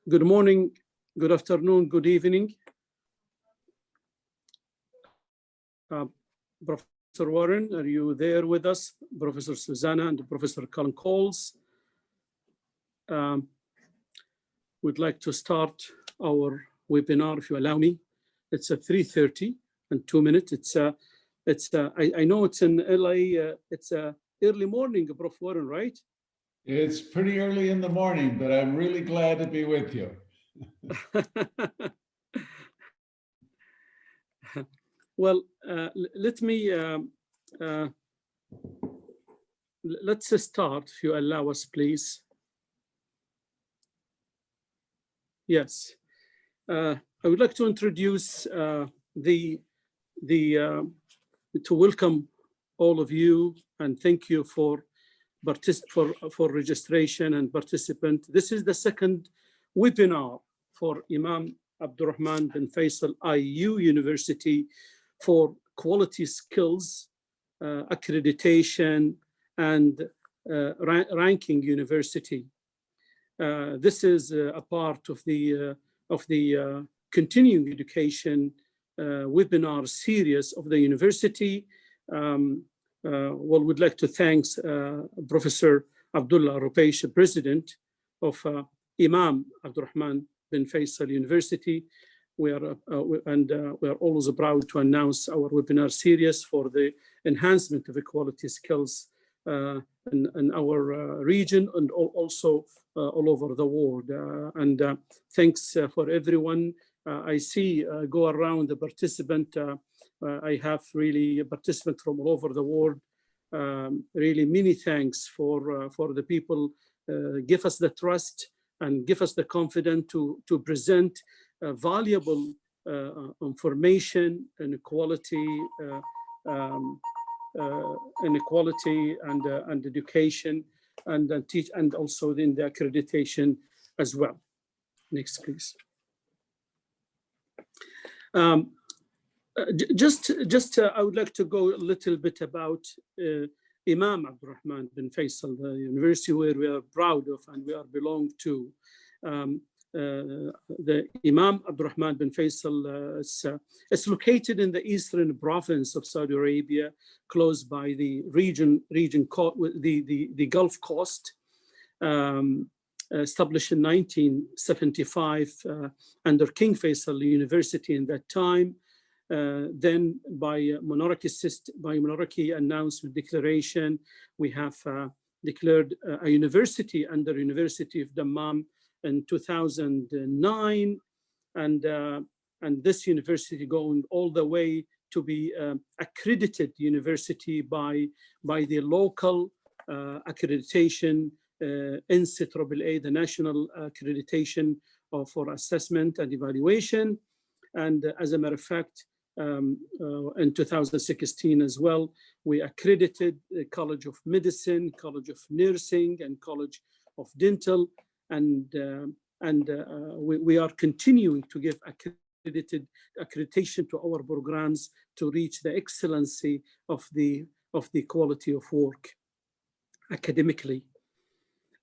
Good morning, good afternoon, good evening. Professor Warren, are you there with us? Professor Susanna and Professor Colin Coles. We'd like to start our webinar, if you allow me. It's at 3:30 and 2 minutes. I know it's in LA, it's early morning, Prof. Warren, right? It's pretty early in the morning, but I'm really glad to be with you. Well, let's start, if you allow us, please. Yes, I would like to introduce to welcome all of you and thank you for registration and participant. This is the second webinar for Imam Abdurrahman bin Faisal IAU University for quality skills, accreditation, and ranking university. This is a part of the continuing education webinar series of the university. Well, we'd like to thank Professor Abdullah Rupaish, President of Imam Abdurrahman bin Faisal University. We are always proud to announce our webinar series for the enhancement of equality skills in our region and also all over the world. Thanks for everyone. I see go around the participant. I have really a participant from all over the world. Really many thanks for the people give us the trust and give us the confidence to present valuable information and equality and education and teach, and also in the accreditation as well. Next, please. I would like to go a little bit about Imam Abdurrahman bin Faisal, the university where we are proud of and we are belong to. The Imam Abdurrahman bin Faisal is located in the eastern province of Saudi Arabia, close by the the Gulf Coast. Established in 1975 under King Faisal University in that time. Then by monarchy announcement declaration, we have declared a university under University of Dammam in 2009, and this university going all the way to be accredited university by the local accreditation INQAAHE, the national accreditation for assessment and evaluation. And as a matter of fact, in 2016 as well, we accredited the College of Medicine, College of Nursing, and College of Dental, and we are continuing to give accreditation to our programs to reach the excellency of the quality of work academically.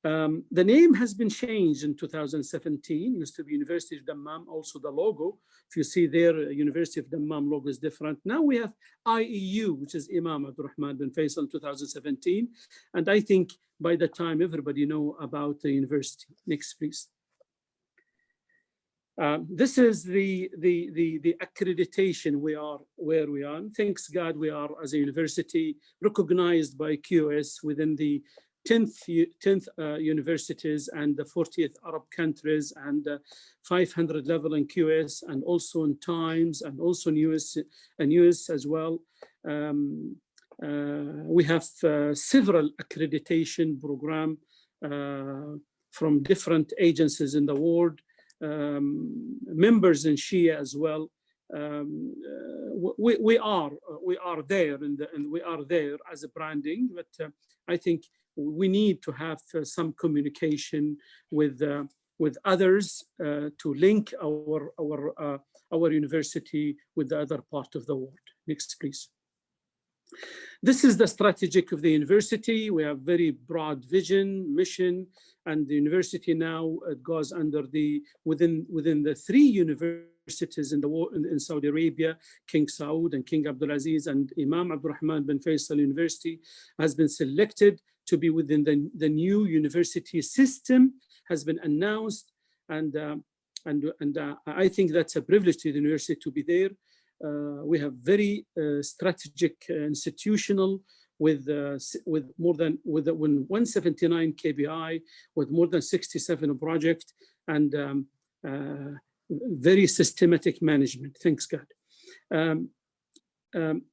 The name has been changed in 2017. Used to be University of Dammam. Also the logo, if you see there, University of Dammam logo is different. Now we have IAU, which is Imam Abdurrahman bin Faisal 2017. And I think by the time everybody know about the university. Next, please. This is the accreditation where we are. Thanks God, we are as a university recognized by QS within the 10th universities and the 40th Arab countries and 500 level in QS and also in Times and also in US as well. We have several accreditation program from different agencies in the world, members in Shia as well. We are there and we are there as a branding, but I think we need to have some communication with others to link our university with the other part of the world. Next, please. This is the strategic of the university. We have very broad vision, mission, and the university now goes under the within the 3 universities in Saudi Arabia, King Saud and King Abdulaziz, and Imam Abdurrahman bin Faisal University has been selected to be within the new university system, has been announced, and I think that's a privilege to the university to be there. We have very strategic institutional with 179 KPI, with more than 67 projects, and very systematic management. Thanks God.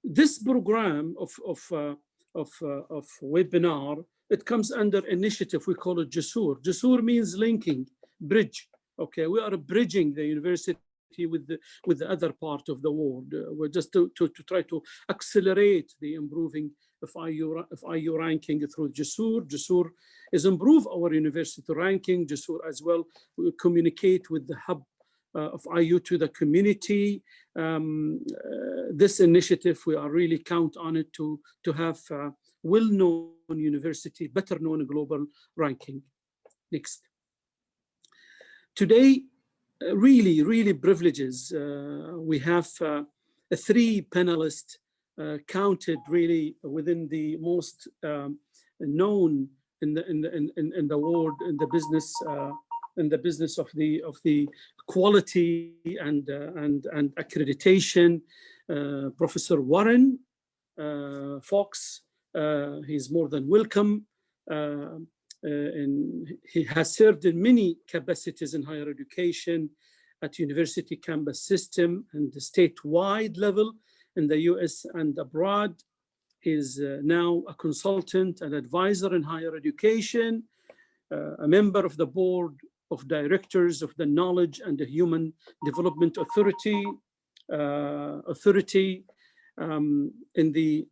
This program of webinar, it comes under initiative. We call it JOSOR. JOSOR means linking, bridge. Okay, we are bridging the university with the other part of the world. We're just to try to accelerate the improving of IU ranking through JOSOR. JOSOR is improve our university ranking. JOSOR as well, we communicate with the hub of IU to the community. This initiative, we are really count on it to have well-known university, better known global ranking. Next. Today, really privileges. We have 3 panelists counted really within the most known in the world in the business of the quality and accreditation. Professor Warren Fox, he's more than welcome. And he has served in many capacities in higher education at university campus system and the statewide level in the US and abroad. He's now a consultant and advisor in higher education, a member of the board of directors of the Knowledge and the Human Development Authority, in the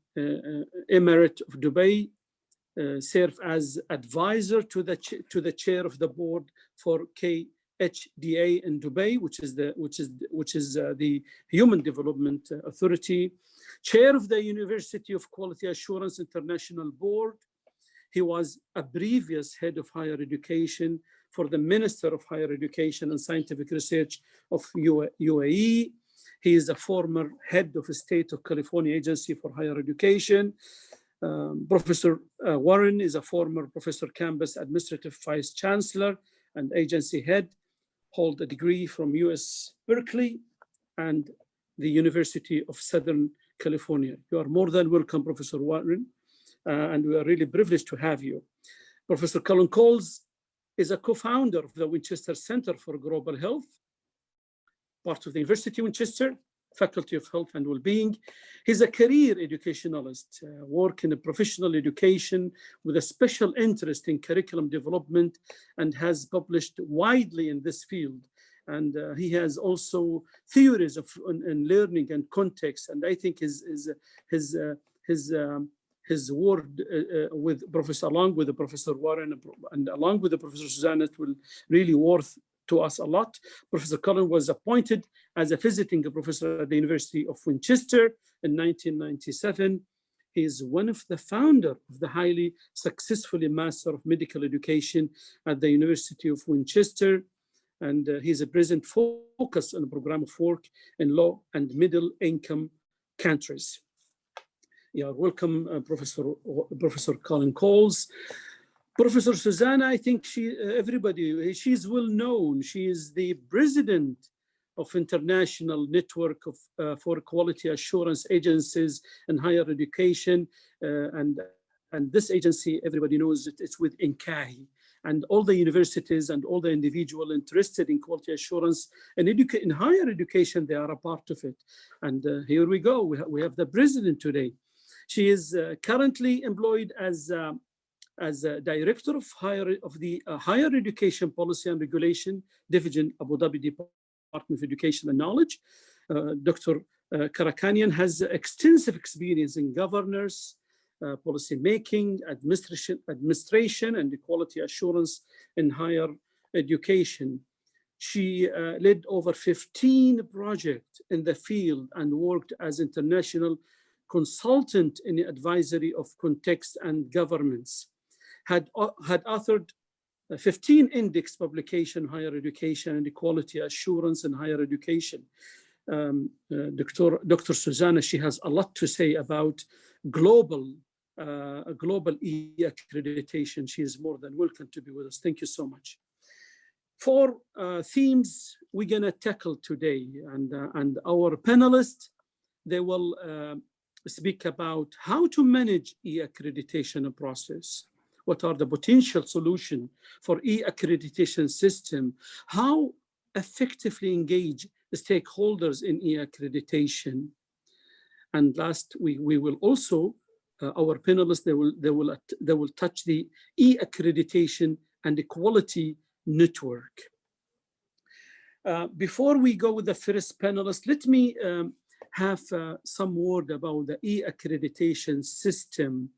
Emirate of Dubai. Serve as advisor to the chair of the board for KHDA in Dubai, which is the Human Development Authority. Chair of the University of Quality Assurance International Board. He was a previous head of higher education for the Minister of Higher Education and Scientific Research of UAE. He is a former head of the State of California Agency for Higher Education. Professor Warren is a former Professor Campus Administrative Vice Chancellor and Agency Head, hold a degree from US Berkeley and the University of Southern California. You are more than welcome, Professor Warren, and we are really privileged to have you. Professor Colin Coles is a co-founder of the Winchester Center for Global Health, part of the University of Winchester, Faculty of Health and Wellbeing. He's a career educationalist, work in professional education with a special interest in curriculum development and has published widely in this field. And he has also theories of in learning and context. And I think his word along with the Professor Warren and along with the Professor Susanna will really worth to us a lot. Professor Cullen was appointed as a visiting professor at the University of Winchester in 1997. He is one of the founders of the highly successful Master of Medical Education at the University of Winchester. And he's a present focus on a program of work in low and middle income countries. You are welcome, Professor Colin Coles. Professor Susanna, I think she's well known. She is the president of International Network of for Quality Assurance Agencies in Higher Education. And this agency, everybody knows it's with INQAAHE. And all the universities and all the individuals interested in quality assurance and in higher education, they are a part of it. And here we go, we have the president today. She is currently employed as a director of the Higher Education Policy and Regulation Division, Abu Dhabi Department of Education and Knowledge. Dr. Karakanian has extensive experience in governance, policy making, administration, and quality assurance in higher education. She led over 15 projects in the field and worked as international consultant in the advisory of context and governments, had authored 15 index publication, higher education and equality assurance in higher education. Dr. Susanna, she has a lot to say about global E-Accreditation. She is more than welcome to be with us. Thank you so much. Four themes we're gonna tackle today, and our panelists, they will speak about how to manage E-Accreditation process. What are the potential solutions for E-Accreditation system? How effectively engage the stakeholders in E-Accreditation? And last, we will also, our panelists, they will touch the E-Accreditation and equality network. Before we go with the first panelist, let me have some word about the E-Accreditation system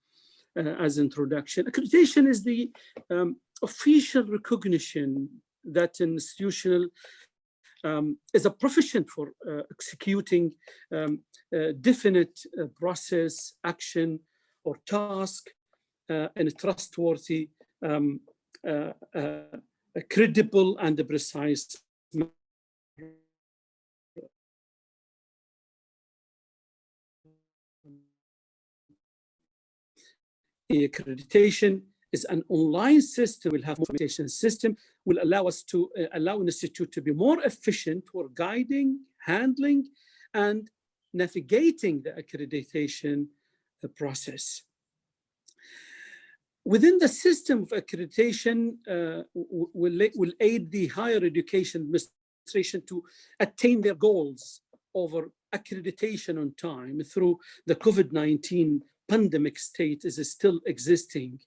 as introduction. Accreditation is the official recognition that an institutional is a proficient for executing definite process, action, or task in a trustworthy, credible, and precise manner. Accreditation is an online system. We'll have an accreditation system will allow us to allow an institute to be more efficient for guiding, handling, and navigating the accreditation process. Within the system of accreditation, will aid the higher education administration to attain their goals over accreditation on time through the COVID-19 pandemic state is still existing.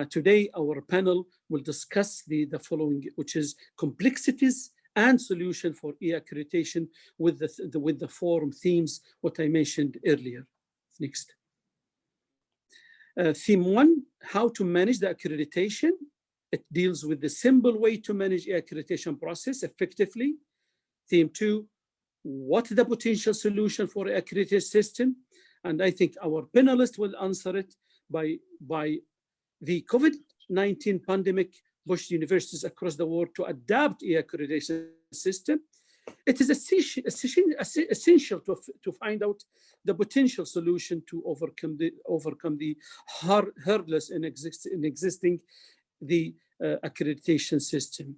Today, our panel will discuss the following, which is complexities and solution for E-Accreditation with the forum themes, what I mentioned earlier. Next. Theme 1, how to manage the accreditation. It deals with the simple way to manage E-Accreditation process effectively. Theme 2, what is the potential solution for the accreditation system? And I think our panelists will answer it by the COVID-19 pandemic pushed universities across the world to adapt E-Accreditation system. It is essential to find out the potential solution to overcome the hurdles in existing the accreditation system.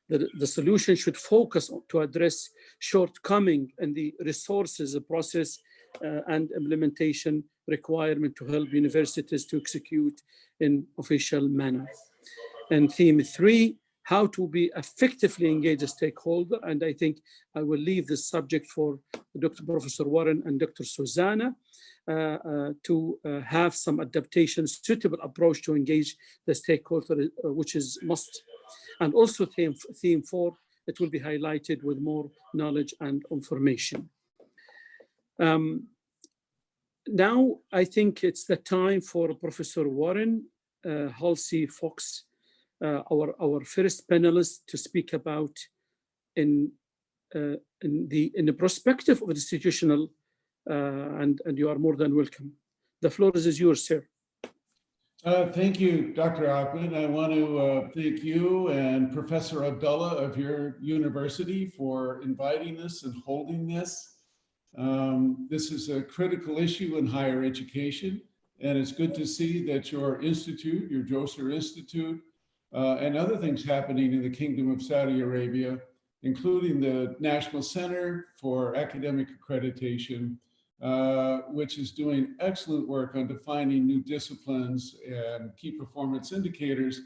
The solution should focus to address shortcoming in the resources, the process, and implementation requirement to help universities to execute in official manner. And theme 3, how to be effectively engage a stakeholder. And I think I will leave this subject for Dr. Professor Warren and Dr. Susanna to have some adaptation, suitable approach to engage the stakeholder, which is must. And also theme 4, it will be highlighted with more knowledge and information. Now, I think it's the time for Professor Warren Halsey Fox, our first panelist, to speak about in the perspective of institutional, and you are more than welcome. The floor is yours, sir. Thank you, Dr. Ahmed. I want to thank you and Professor Abdullah of your university for inviting us and holding this. This is a critical issue in higher education, and it's good to see that your institute, your JOSOR Institute, and other things happening in the Kingdom of Saudi Arabia, including the National Center for Academic Accreditation, which is doing excellent work on defining new disciplines and key performance indicators.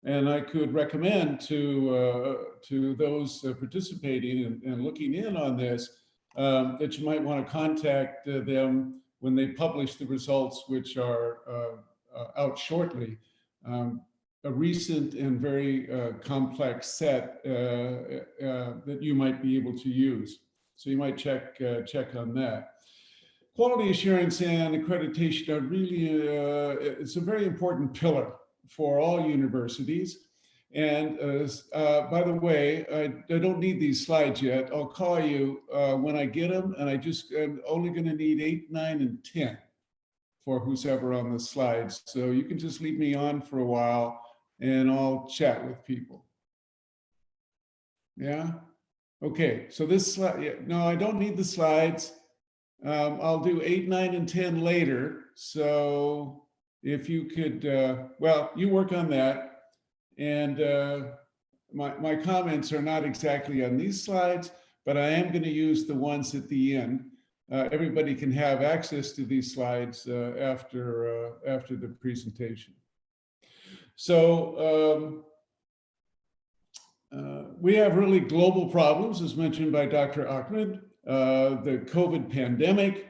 And I could recommend to those participating and looking in on this, that you might want to contact them when they publish the results, which are out shortly. A recent and very complex set that you might be able to use. So you might check on that. Quality assurance and accreditation are really, it's a very important pillar for all universities. And by the way, I don't need these slides yet. I'll call you when I get them, and I'm only going to need 8, 9, and 10 for who's ever on the slides. So you can just leave me on for a while, and I'll chat with people. Yeah. Okay. So this slide. Yeah, no, I don't need the slides. I'll do 8, 9, and 10 later. So if you could, well, you work on that. And my comments are not exactly on these slides, but I am going to use the ones at the end. Everybody can have access to these slides after the presentation. So we have really global problems, as mentioned by Dr. Ahmed. The COVID pandemic,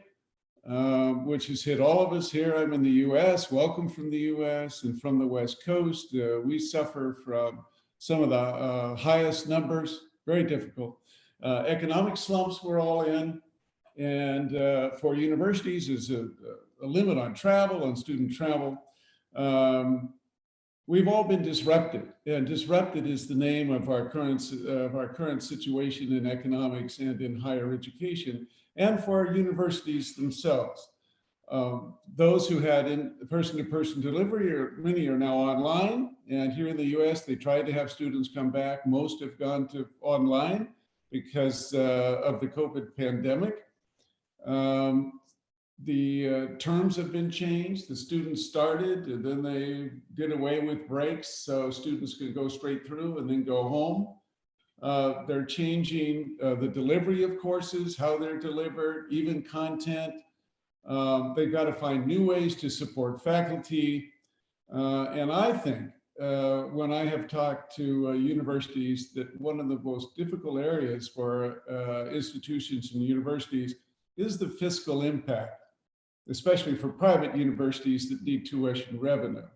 which has hit all of us here. I'm in the US, welcome from the US and from the West Coast. We suffer from some of the highest numbers, very difficult. Economic slumps we're all in. And for universities, there's a limit on travel, on student travel. We've all been disrupted, and disrupted is the name of our current situation in economics and in higher education, and for our universities themselves. Those who had person-to-person delivery, many are now online, and here in the US, they tried to have students come back. Most have gone to online because of the COVID pandemic. The terms have been changed. The students started, and then they did away with breaks, so students could go straight through and then go home. They're changing the delivery of courses, how they're delivered, even content. They've got to find new ways to support faculty. And I think when I have talked to universities, that one of the most difficult areas for institutions and universities is the fiscal impact, especially for private universities that need tuition revenue.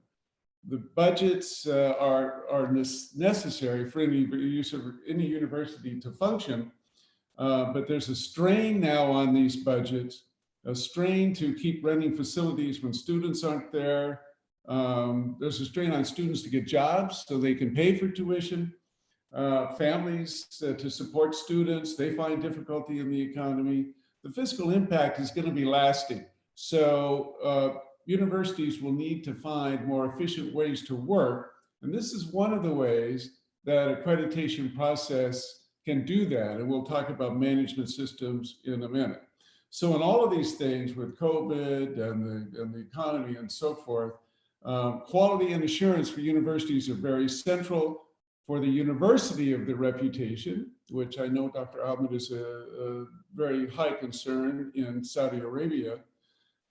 The budgets are necessary for any university to function, but there's a strain now on these budgets, a strain to keep renting facilities when students aren't there. There's a strain on students to get jobs so they can pay for tuition. Families to support students, they find difficulty in the economy. The fiscal impact is going to be lasting. So universities will need to find more efficient ways to work. And this is one of the ways that accreditation process can do that. And we'll talk about management systems in a minute. So in all of these things with COVID and the economy and so forth, quality and assurance for universities are very central. For the university of the reputation, which I know Dr. Ahmed is a very high concern in Saudi Arabia,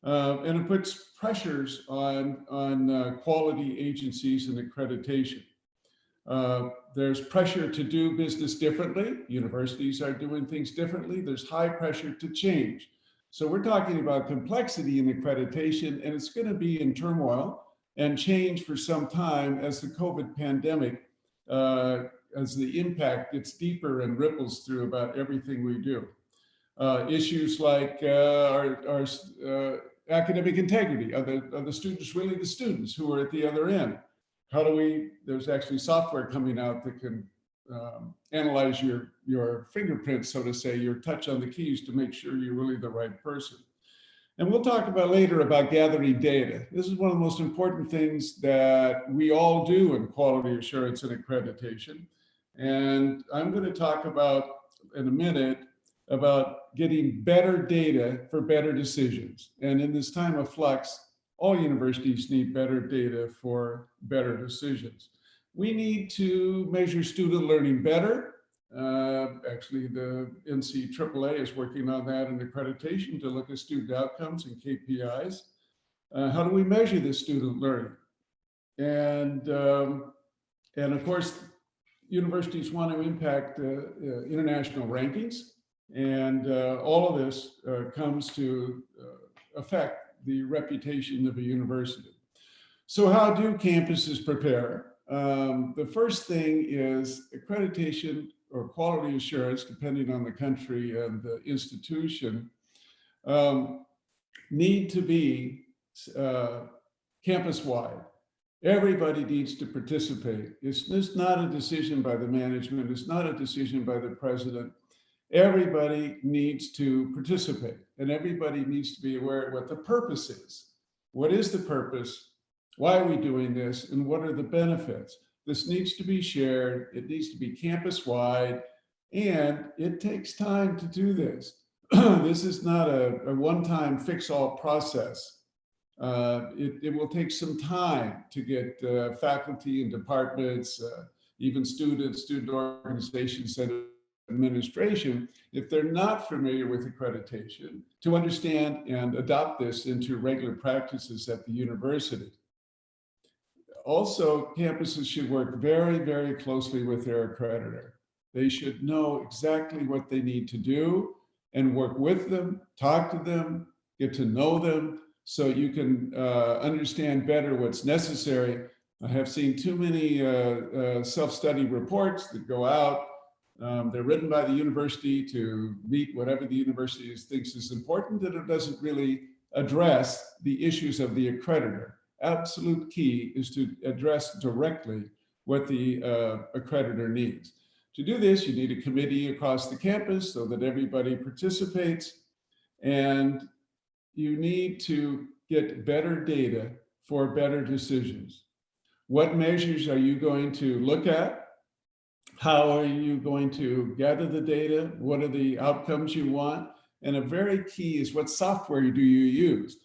and it puts pressures on quality agencies and accreditation. There's pressure to do business differently. Universities are doing things differently. There's high pressure to change. So we're talking about complexity in accreditation, and it's going to be in turmoil and change for some time as the COVID pandemic, as the impact gets deeper and ripples through about everything we do. Issues like our academic integrity. Are the students really the students who are at the other end? How do we, there's actually software coming out that can analyze your fingerprints, so to say, your touch on the keys to make sure you're really the right person. And we'll talk about later about gathering data. This is one of the most important things that we all do in quality assurance and accreditation. And I'm going to talk about in a minute about getting better data for better decisions. And in this time of flux, all universities need better data for better decisions. We need to measure student learning better. Actually, the NCAA is working on that in accreditation to look at student outcomes and KPIs. How do we measure this student learning? And of course, universities want to impact international rankings. And all of this comes to affect the reputation of a university. So how do campuses prepare? The first thing is accreditation or quality assurance, depending on the country and the institution, need to be campus-wide. Everybody needs to participate. It's just not a decision by the management. It's not a decision by the president. Everybody needs to participate, and everybody needs to be aware of what the purpose is. What is the purpose? Why are we doing this? And what are the benefits? This needs to be shared. It needs to be campus-wide, and it takes time to do this. This is not a one-time fix-all process. It will take some time to get faculty and departments, even students, student organizations, and administration, if they're not familiar with accreditation, to understand and adopt this into regular practices at the university. Also, campuses should work very, very closely with their accreditor. They should know exactly what they need to do and work with them, talk to them, get to know them, so you can understand better what's necessary. I have seen too many self-study reports that go out. They're written by the university to meet whatever the university thinks is important, and it doesn't really address the issues of the accreditor. Absolute key is to address directly what the accreditor needs. To do this, you need a committee across the campus so that everybody participates, and you need to get better data for better decisions. What measures are you going to look at? How are you going to gather the data? What are the outcomes you want? And a very key is, what software do you use?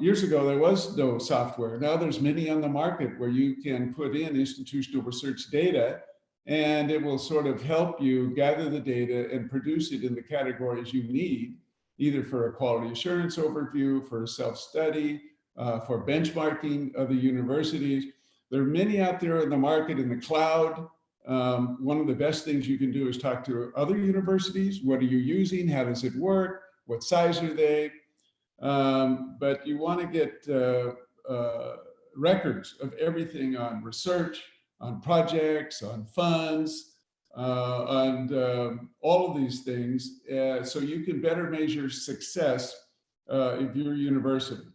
Years ago, there was no software. Now there's many on the market where you can put in institutional research data, and it will sort of help you gather the data and produce it in the categories you need, either for a quality assurance overview, for a self-study, for benchmarking of the universities. There are many out there in the market in the cloud. One of the best things you can do is talk to other universities. What are you using? How does it work? What size are they? But you want to get records of everything on research, on projects, on funds, on all of these things, so you can better measure success of your university.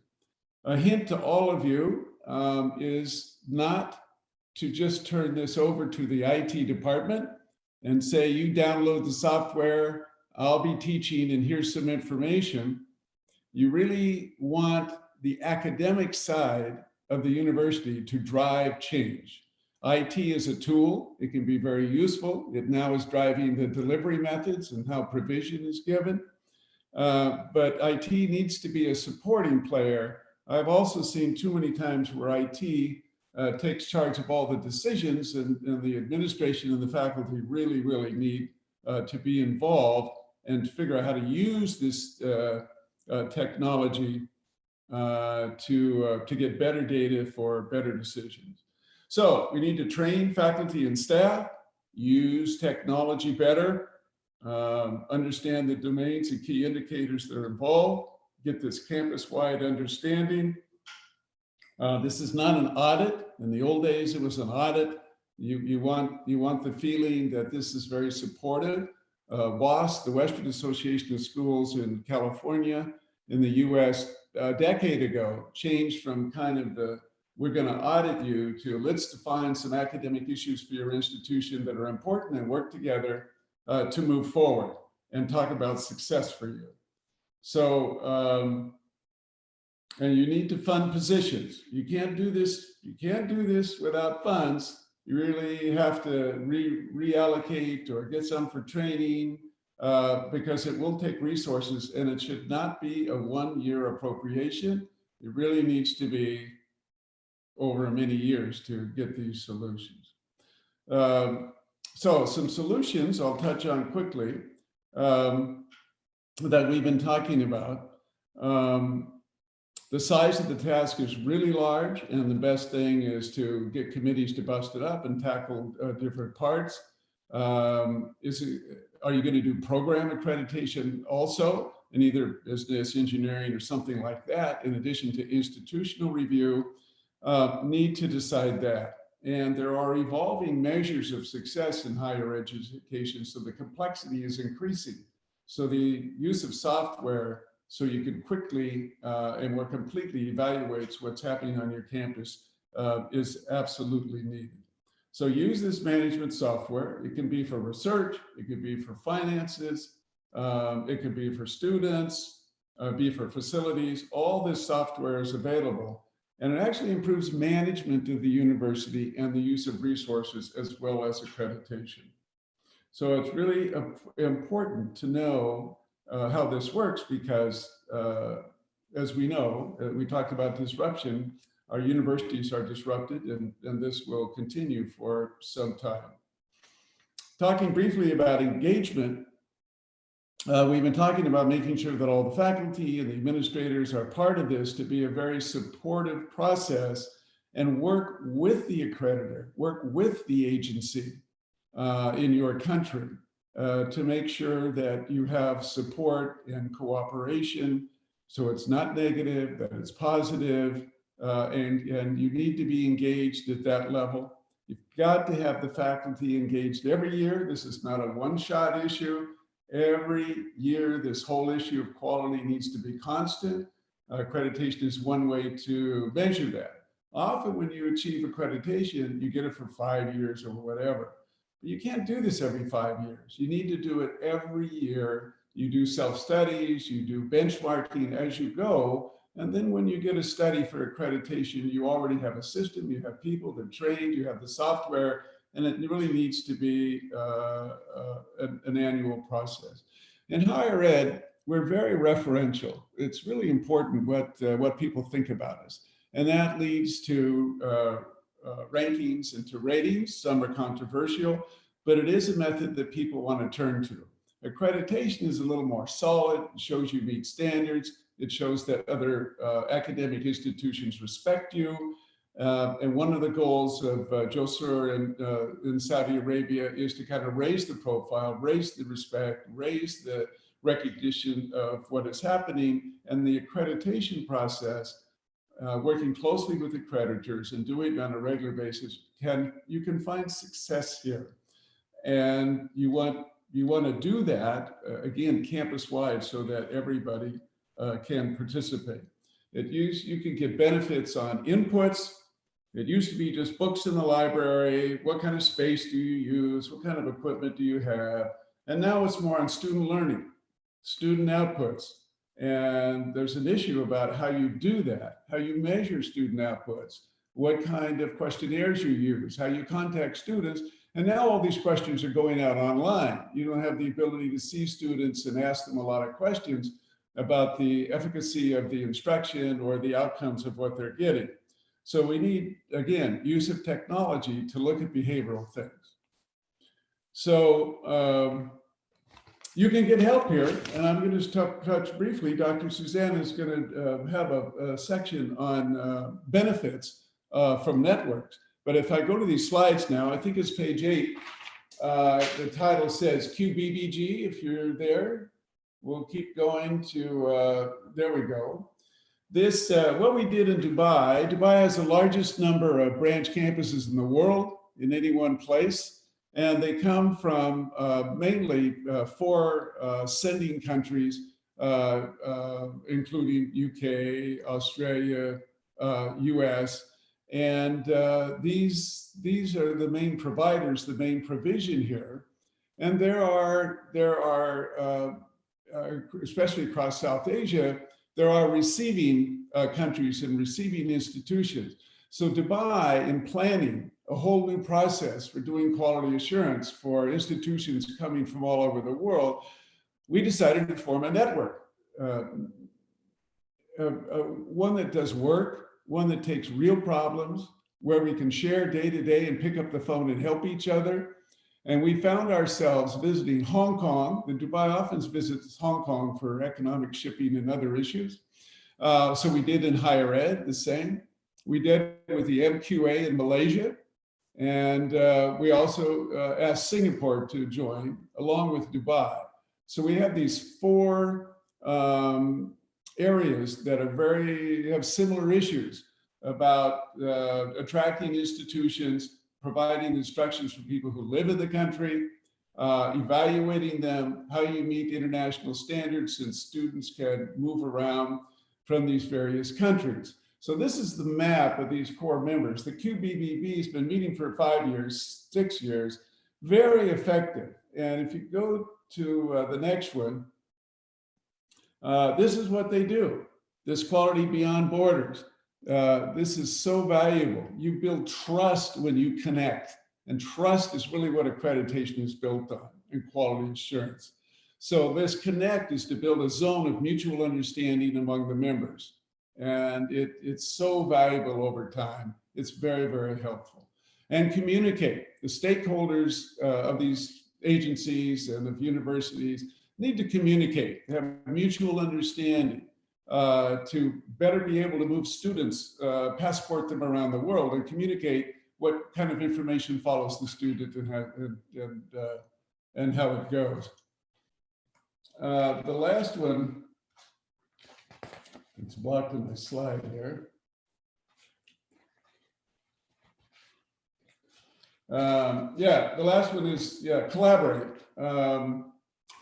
A hint to all of you is not to just turn this over to the IT department and say, you download the software, I'll be teaching, and here's some information. You really want the academic side of the university to drive change. IT is a tool. It can be very useful. It now is driving the delivery methods and how provision is given. But IT needs to be a supporting player. I've also seen too many times where IT takes charge of all the decisions, and the administration and the faculty really, really need to be involved and to figure out how to use this technology to get better data for better decisions. So we need to train faculty and staff, use technology better, understand the domains and key indicators that are involved, get this campus-wide understanding. This is not an audit. In the old days, it was an audit. You want the feeling that this is very supportive. WAS, the Western Association of Schools in California, in the US, a decade ago, changed from kind of the, we're going to audit you, to let's define some academic issues for your institution that are important and work together to move forward and talk about success for you. So, and you need to fund positions. You can't do this without funds. You really have to reallocate or get some for training, because it will take resources, and it should not be a one-year appropriation. It really needs to be over many years to get these solutions. So some solutions I'll touch on quickly that we've been talking about. The size of the task is really large, and the best thing is to get committees to bust it up and tackle different parts. Are you going to do program accreditation also, in either business, engineering, or something like that, in addition to institutional review? Need to decide that. And there are evolving measures of success in higher education, so the complexity is increasing. So the use of software, so you can quickly and more completely evaluate what's happening on your campus, is absolutely needed. So use this management software. It can be for research, it could be for finances, it could be for students, be for facilities. All this software is available, and it actually improves management of the university and the use of resources as well as accreditation. So it's really important to know how this works because, as we know, we talked about disruption. Our universities are disrupted, and this will continue for some time. Talking briefly about engagement, we've been talking about making sure that all the faculty and the administrators are part of this to be a very supportive process and work with the accreditor, work with the agency in your country to make sure that you have support and cooperation. So it's not negative, that it's positive. And you need to be engaged at that level. You've got to have the faculty engaged every year. This is not a one-shot issue. Every year, this whole issue of quality needs to be constant. Accreditation is one way to measure that. Often when you achieve accreditation, you get it for 5 years or whatever. But you can't do this every 5 years. You need to do it every year. You do self-studies, you do benchmarking as you go. And then when you get a study for accreditation, you already have a system, you have people that are trained, you have the software, and it really needs to be an annual process. In higher ed, we're very referential. It's really important what people think about us. And that leads to rankings and to ratings. Some are controversial, but it is a method that people want to turn to. Accreditation is a little more solid, it shows you meet standards. It shows that other academic institutions respect you. And one of the goals of JOSOR in Saudi Arabia is to kind of raise the profile, raise the respect, raise the recognition of what is happening. And the accreditation process, working closely with accreditors and doing it on a regular basis, you can find success here. And you want to do that, again, campus-wide so that everybody can participate. You can get benefits on inputs. It used to be just books in the library. What kind of space do you use? What kind of equipment do you have? And now it's more on student learning, student outputs. And there's an issue about how you do that, how you measure student outputs, what kind of questionnaires you use, how you contact students. And now all these questions are going out online. You don't have the ability to see students and ask them a lot of questions about the efficacy of the instruction or the outcomes of what they're getting. So we need, again, use of technology to look at behavioral things. So you can get help here, and I'm going to touch briefly. Dr. Suzanne is going to have a section on benefits from networks. But if I go to these slides now, I think it's page 8. The title says QBBG, if you're there. We'll keep going to, there we go. This, what we did in Dubai has the largest number of branch campuses in the world in any one place. And they come from mainly 4 sending countries, including UK, Australia, US. And these are the main providers, the main provision here. And there are especially across South Asia, there are receiving countries and receiving institutions. So Dubai, in planning a whole new process for doing quality assurance for institutions coming from all over the world, we decided to form a network. One that does work, one that takes real problems, where we can share day to day and pick up the phone and help each other. And we found ourselves visiting Hong Kong. The Dubai often visits Hong Kong for economic shipping and other issues. So we did in higher ed, the same. We did with the INQAAHE in Malaysia. And we also asked Singapore to join, along with Dubai. So we have these 4 areas that have similar issues about attracting institutions, providing instructions for people who live in the country, evaluating them, how you meet international standards since students can move around from these various countries. So this is the map of these core members. The QBBB has been meeting for 5 years, 6 years, very effective. And if you go to the next one, this is what they do. This quality beyond borders. This is so valuable. You build trust when you connect, and trust is really what accreditation is built on in quality assurance. So this connect is to build a zone of mutual understanding among the members. And it's so valuable over time. It's very, very helpful. And communicate. The stakeholders of these agencies and of universities need to communicate, have mutual understanding to better be able to move students, passport them around the world, and communicate what kind of information follows the student and how it goes. The last one, it's blocked in my slide here. The last one is collaborate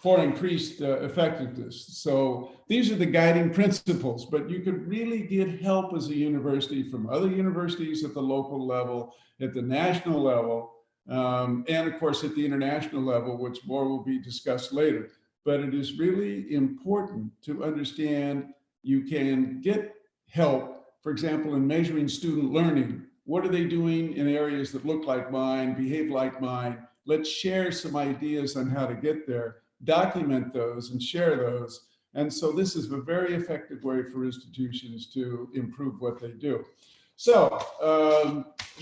for increased effectiveness. So these are the guiding principles, but you could really get help as a university from other universities at the local level, at the national level, and of course at the international level, which more will be discussed later. But it is really important to understand you can get help, for example, in measuring student learning. What are they doing in areas that look like mine, behave like mine? Let's share some ideas on how to get there, document those and share those. And so this is a very effective way for institutions to improve what they do. So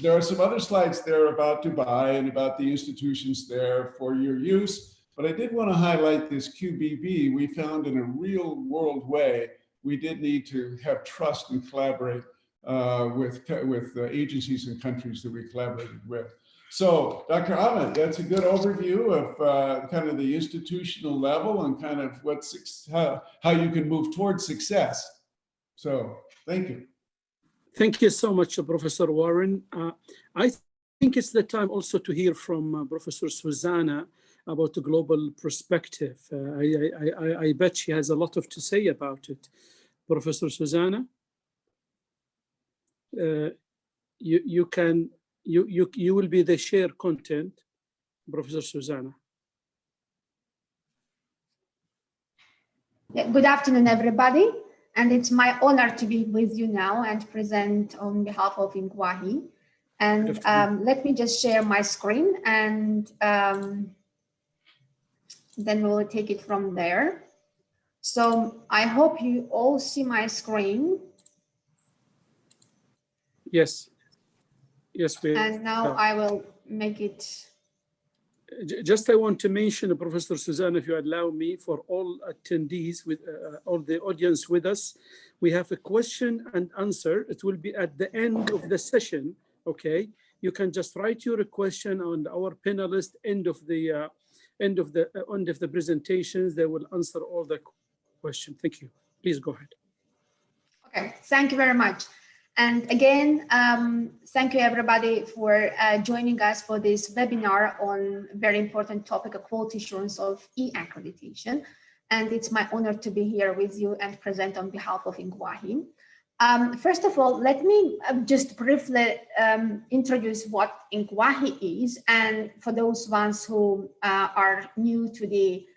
there are some other slides there about Dubai and about the institutions there for your use. But I did want to highlight this QBB. We found in a real world way, we did need to have trust and collaborate with agencies and countries that we collaborated with. So Dr. Ahmed, that's a good overview of kind of the institutional level and kind of how you can move towards success. So thank you. Thank you so much, Professor Warren. I think it's the time also to hear from Professor Susanna about the global perspective. I bet she has a lot to say about it. Professor Susanna, you will be the share content, Professor Susanna. Yeah, good afternoon, everybody. And it's my honor to be with you now and present on behalf of INQAAHE. And let me just share my screen and then we'll take it from there. So I hope you all see my screen. Yes. Yes, we. And now I will make it. Just I want to mention, Professor Susanna, if you allow me, for all attendees, with all the audience with us, we have a question and answer. It will be at the end of the session, okay? You can just write your question on our panelist end of the presentations. They will answer all the questions. Thank you. Please go ahead. Okay, thank you very much. And again, thank you everybody for joining us for this webinar on very important topic of quality assurance of E-Accreditation. And it's my honor to be here with you and present on behalf of INQAAHE. First of all, let me just briefly introduce what INQAAHE is, and for those ones who are new to the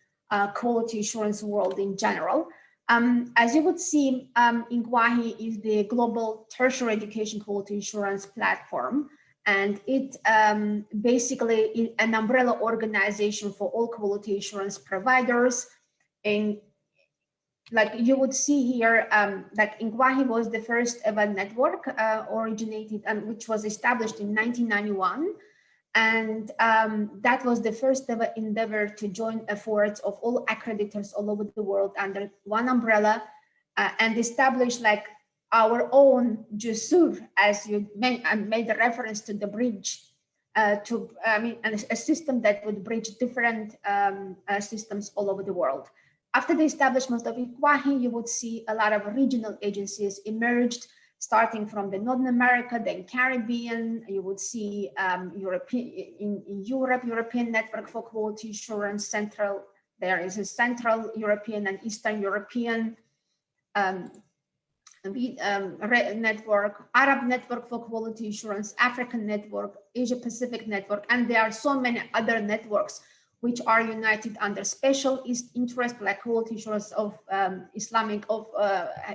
quality assurance world in general. As you would see, INQAAHE is the global tertiary education quality assurance platform, and it basically is an umbrella organization for all quality assurance providers. And like you would see here, that INQAAHE was the first ever network originated and which was established in 1991. And that was the first ever endeavor to join efforts of all accreditors all over the world under one umbrella and establish like our own JOSOR, as you made a reference to the bridge, a system that would bridge different systems all over the world. After the establishment of INQAAHE, you would see a lot of regional agencies emerged, starting from the Northern America, then Caribbean. You would see European Network for Quality Assurance, there is a Central European and Eastern European network, Arab Network for Quality Assurance, African Network, Asia Pacific Network, and there are so many other networks which are united under special interest, like quality assurance of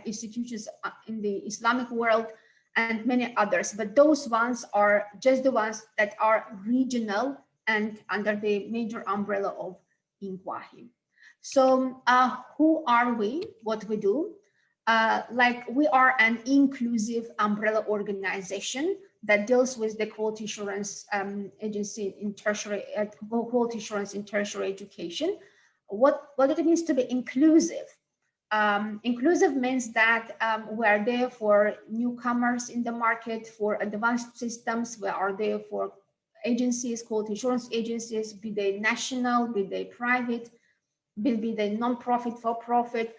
institutions in the Islamic world, and many others. But those ones are just the ones that are regional and under the major umbrella of INQAAHE. So who are we? What we do? Like, we are an inclusive umbrella organization that deals with the quality assurance agency in tertiary, quality assurance in tertiary education. What it means to be inclusive? Inclusive means that we are there for newcomers in the market, for advanced systems. We are there for agencies, quality assurance agencies, be they national, be they private, be they non-profit, for-profit.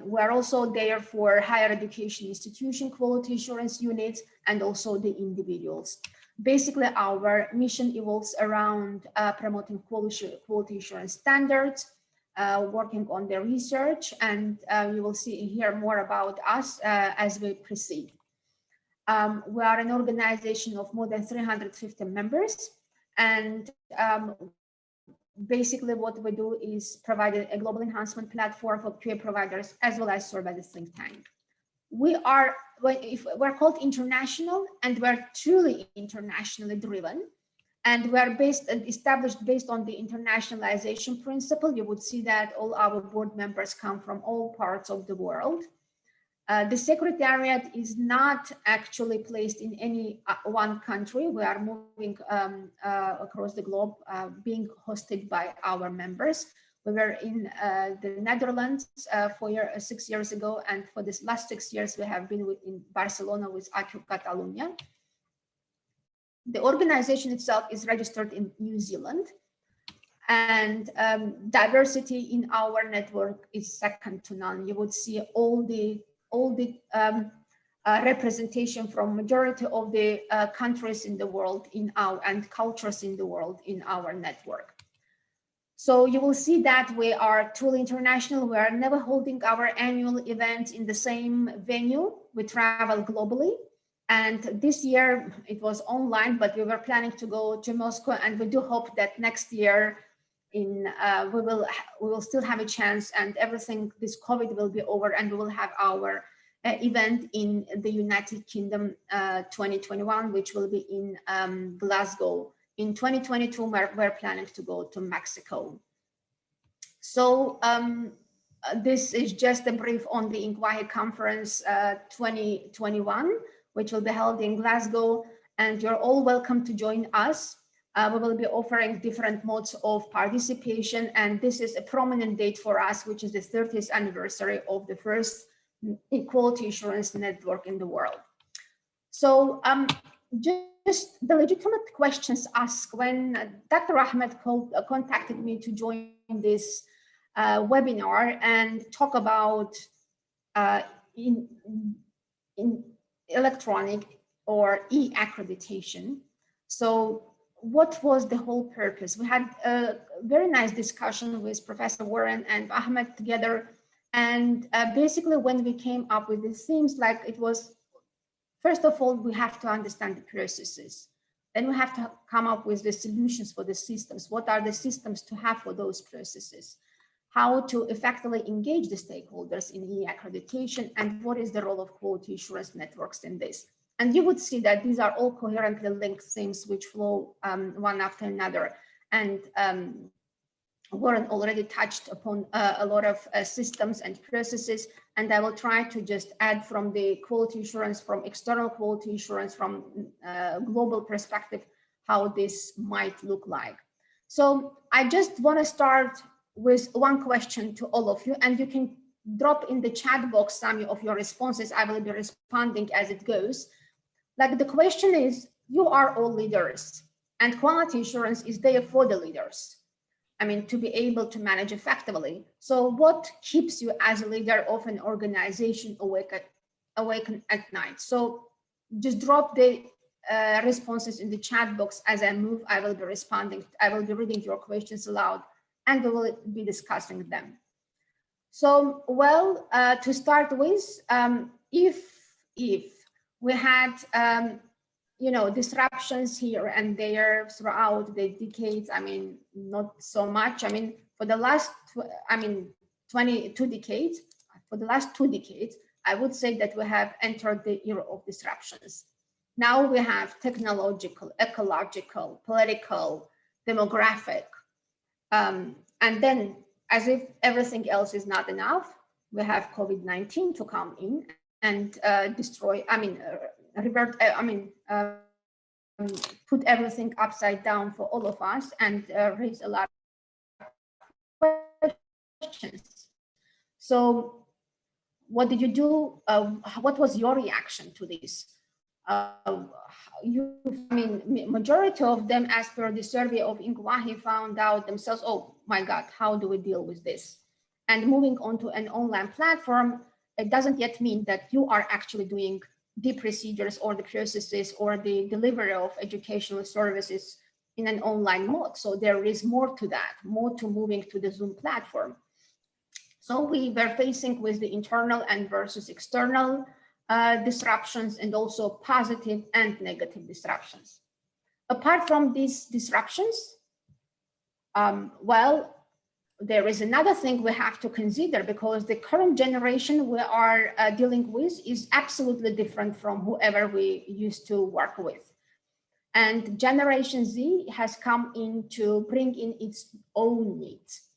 We're also there for higher education institution quality assurance units and also the individuals. Basically, our mission evolves around promoting quality assurance standards, working on the research, and you will hear more about us as we proceed. We are an organization of more than 350 members, and basically what we do is provide a global enhancement platform for QA providers, as well as serve as a think tank. We're called international, and we're truly internationally driven. And we are established based on the internationalization principle. You would see that all our board members come from all parts of the world. The Secretariat is not actually placed in any one country. We are moving across the globe, being hosted by our members. We were in the Netherlands 6 years ago, and for this last 6 years, we have been in Barcelona with IAU Catalonia. The organization itself is registered in New Zealand, and diversity in our network is second to none. You would see all the representation from majority of the countries in the world and cultures in the world in our network. So you will see that we are truly international. We are never holding our annual events in the same venue. We travel globally. And this year it was online, but we were planning to go to Moscow, and we do hope that next year we will still have a chance, and everything, this COVID will be over, and we will have our event in the United Kingdom 2021, which will be in Glasgow. In 2022, we're planning to go to Mexico. So this is just a brief on the INQAAHE Conference 2021, which will be held in Glasgow, and you're all welcome to join us. We will be offering different modes of participation, and this is a prominent date for us, which is the 30th anniversary of the first quality assurance network in the world. So just the legitimate questions asked when Dr. Ahmed contacted me to join this webinar and talk about in electronic or E-Accreditation. So what was the whole purpose? We had a very nice discussion with Professor Warren and Ahmed together. And basically when we came up with this, seems like it was, first of all, we have to understand the processes. Then we have to come up with the solutions for the systems. What are the systems to have for those processes? How to effectively engage the stakeholders in E-Accreditation, and what is the role of quality assurance networks in this? And you would see that these are all coherently linked things which flow one after another. And Warren already touched upon a lot of systems and processes, and I will try to just add from the quality assurance, from external quality assurance, from global perspective, how this might look like. So I just want to start with one question to all of you, and you can drop in the chat box some of your responses. I will be responding as it goes. Like, the question is, you are all leaders, and quality assurance is there for the leaders. I mean, to be able to manage effectively. So what keeps you as a leader of an organization awake at night? So just drop the responses in the chat box as I move. I will be responding. I will be reading your questions aloud, and we will be discussing them. So, well, to start with, if we had you know, disruptions here and there throughout the decades, I mean, not so much. I mean, for the last, 22 decades, for the last 2 decades, I would say that we have entered the era of disruptions. Now we have technological, ecological, political, demographic, and then as if everything else is not enough, we have COVID-19 to come in and destroy, put everything upside down for all of us and raise a lot of questions. So what did you do? What was your reaction to this? Majority of them, as per the survey of INQAAHE, found out themselves, oh my God, how do we deal with this? And moving on to an online platform, it doesn't yet mean that you are actually doing the procedures or the processes or the delivery of educational services in an online mode. So there is more to that, more to moving to the Zoom platform. So we were facing with the internal and versus external disruptions, and also positive and negative disruptions. Apart from these disruptions, well, there is another thing we have to consider, because the current generation we are dealing with is absolutely different from whoever we used to work with. And Generation Z has come in to bring in its own needs.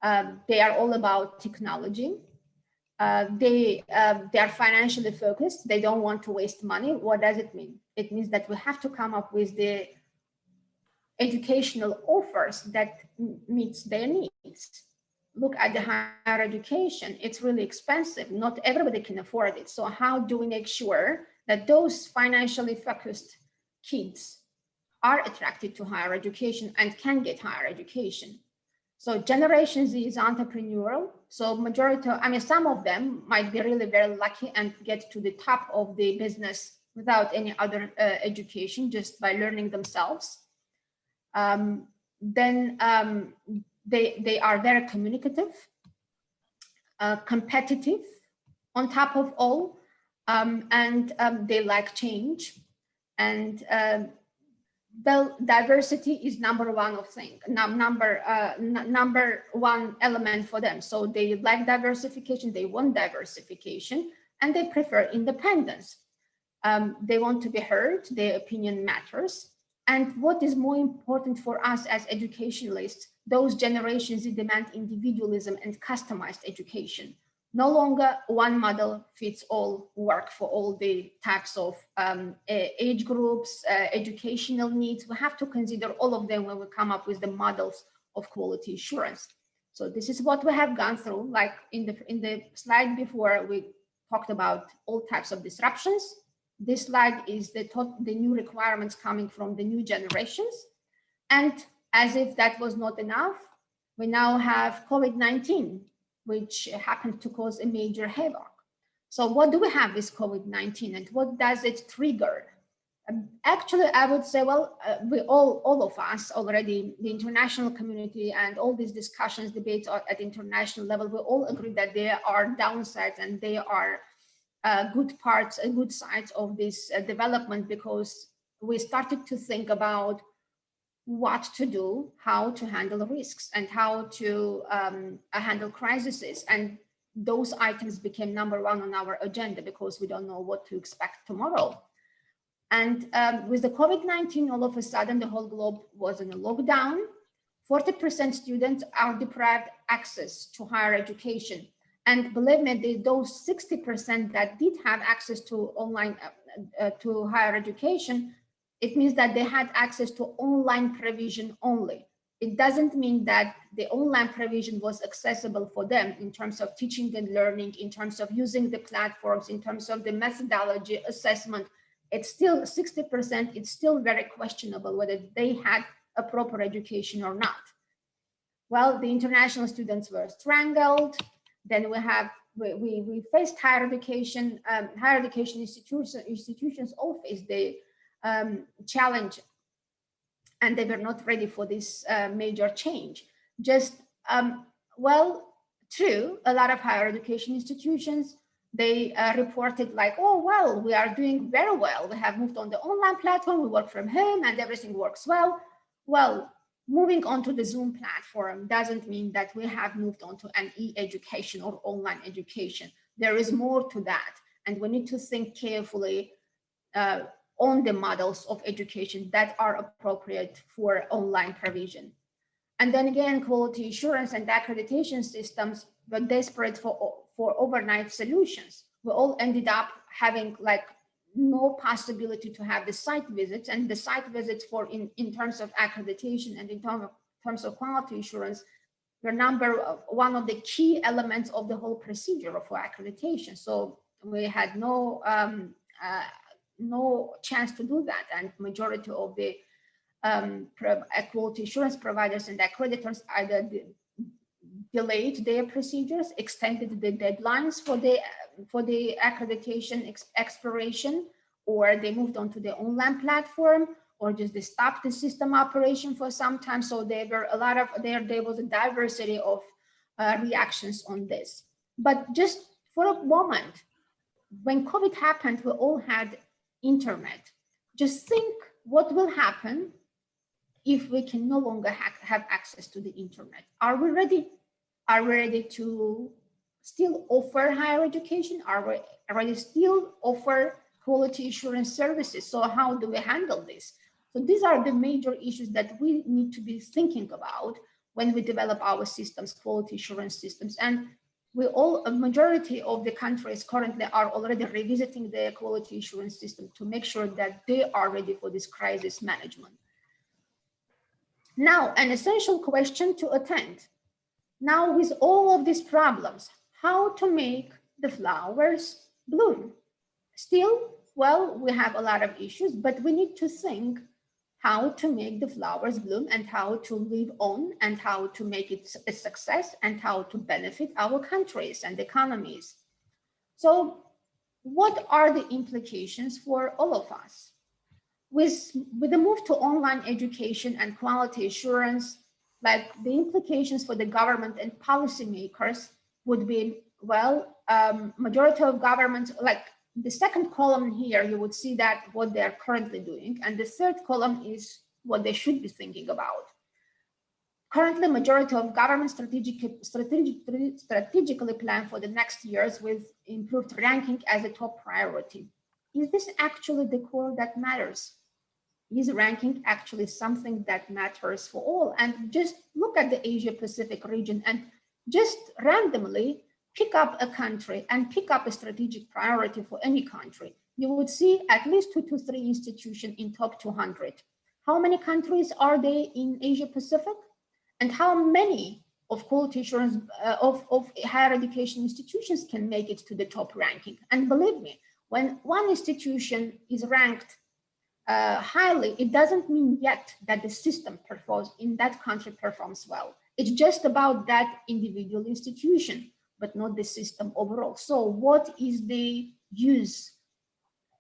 They are all about technology. They are financially focused. They don't want to waste money. What does it mean? It means that we have to come up with the educational offers that meets their needs. Look at the higher education. It's really expensive. Not everybody can afford it. So how do we make sure that those financially focused kids are attracted to higher education and can get higher education? So Generation Z is entrepreneurial. So majority, some of them might be really very lucky and get to the top of the business without any other education, just by learning themselves. They are very communicative, competitive on top of all, and they like change. And diversity is number one element for them. So they like diversification, they want diversification, and they prefer independence. They want to be heard, their opinion matters. And what is more important for us as educationalists, those generations that demand individualism and customized education. No longer one model fits all work for all the types of age groups, educational needs. We have to consider all of them when we come up with the models of quality assurance. So this is what we have gone through. Like in the slide before, we talked about all types of disruptions. This slide is the new requirements coming from the new generations. And as if that was not enough, we now have COVID-19, which happened to cause a major havoc. So what do we have with COVID-19 and what does it trigger? Actually, I would say, well, we all of us already, the international community and all these discussions, debates at international level, we all agree that there are downsides and there are good parts and good sides of this development, because we started to think about what to do, how to handle risks, and how to handle crises. And those items became number one on our agenda because we don't know what to expect tomorrow. And with the COVID-19, all of a sudden, the whole globe was in a lockdown. 40% students are deprived access to higher education. And believe me, those 60% that did have access to online, to higher education, it means that they had access to online provision only. It doesn't mean that the online provision was accessible for them in terms of teaching and learning, in terms of using the platforms, in terms of the methodology assessment. It's still 60%, it's still very questionable whether they had a proper education or not. Well, the international students were strangled. Then we faced higher education institutions all faced the challenge, and they were not ready for this major change. Just, well, true, a lot of higher education institutions they reported like, oh, well, we are doing very well. We have moved on the online platform, we work from home and everything works well. Well, moving on to the Zoom platform doesn't mean that we have moved on to an e-education or online education. There is more to that. And we need to think carefully on the models of education that are appropriate for online provision. And then again, quality assurance and accreditation systems were desperate for overnight solutions. We all ended up having like no possibility to have the site visits, and the site visits for in terms of accreditation and in terms of quality assurance were one of the key elements of the whole procedure for accreditation. So we had no chance to do that, and majority of the quality assurance providers and accreditors either delayed their procedures, extended the deadlines for the accreditation expiration, or they moved on to the online platform, or just they stopped the system operation for some time. So there was a diversity of reactions on this. But just for a moment, when COVID happened, we all had internet. Just think what will happen if we can no longer have access to the internet. Are we ready? Are we ready to still offer higher education? Are we ready to still offer quality assurance services? So how do we handle this? So these are the major issues that we need to be thinking about when we develop our systems, quality assurance systems. And a majority of the countries currently are already revisiting their quality assurance system to make sure that they are ready for this crisis management. Now, an essential question to attend. Now, with all of these problems, how to make the flowers bloom? Still, well, we have a lot of issues, but we need to think how to make the flowers bloom and how to live on and how to make it a success and how to benefit our countries and economies. So what are the implications for all of us? With the move to online education and quality assurance, like the implications for the government and policymakers would be, well, majority of governments, like the second column here, you would see that what they're currently doing. And the third column is what they should be thinking about. Currently, majority of government strategically plan for the next years with improved ranking as a top priority. Is this actually the core that matters? Is ranking actually something that matters for all? And just look at the Asia Pacific region and just randomly pick up a country and pick up a strategic priority for any country. You would see at least 2 to 3 institutions in top 200. How many countries are there in Asia Pacific? And how many of quality assurance of higher education institutions can make it to the top ranking? And believe me, when one institution is ranked highly, it doesn't mean yet that the system performs in that country performs well. It's just about that individual institution, but not the system overall. So what is the use?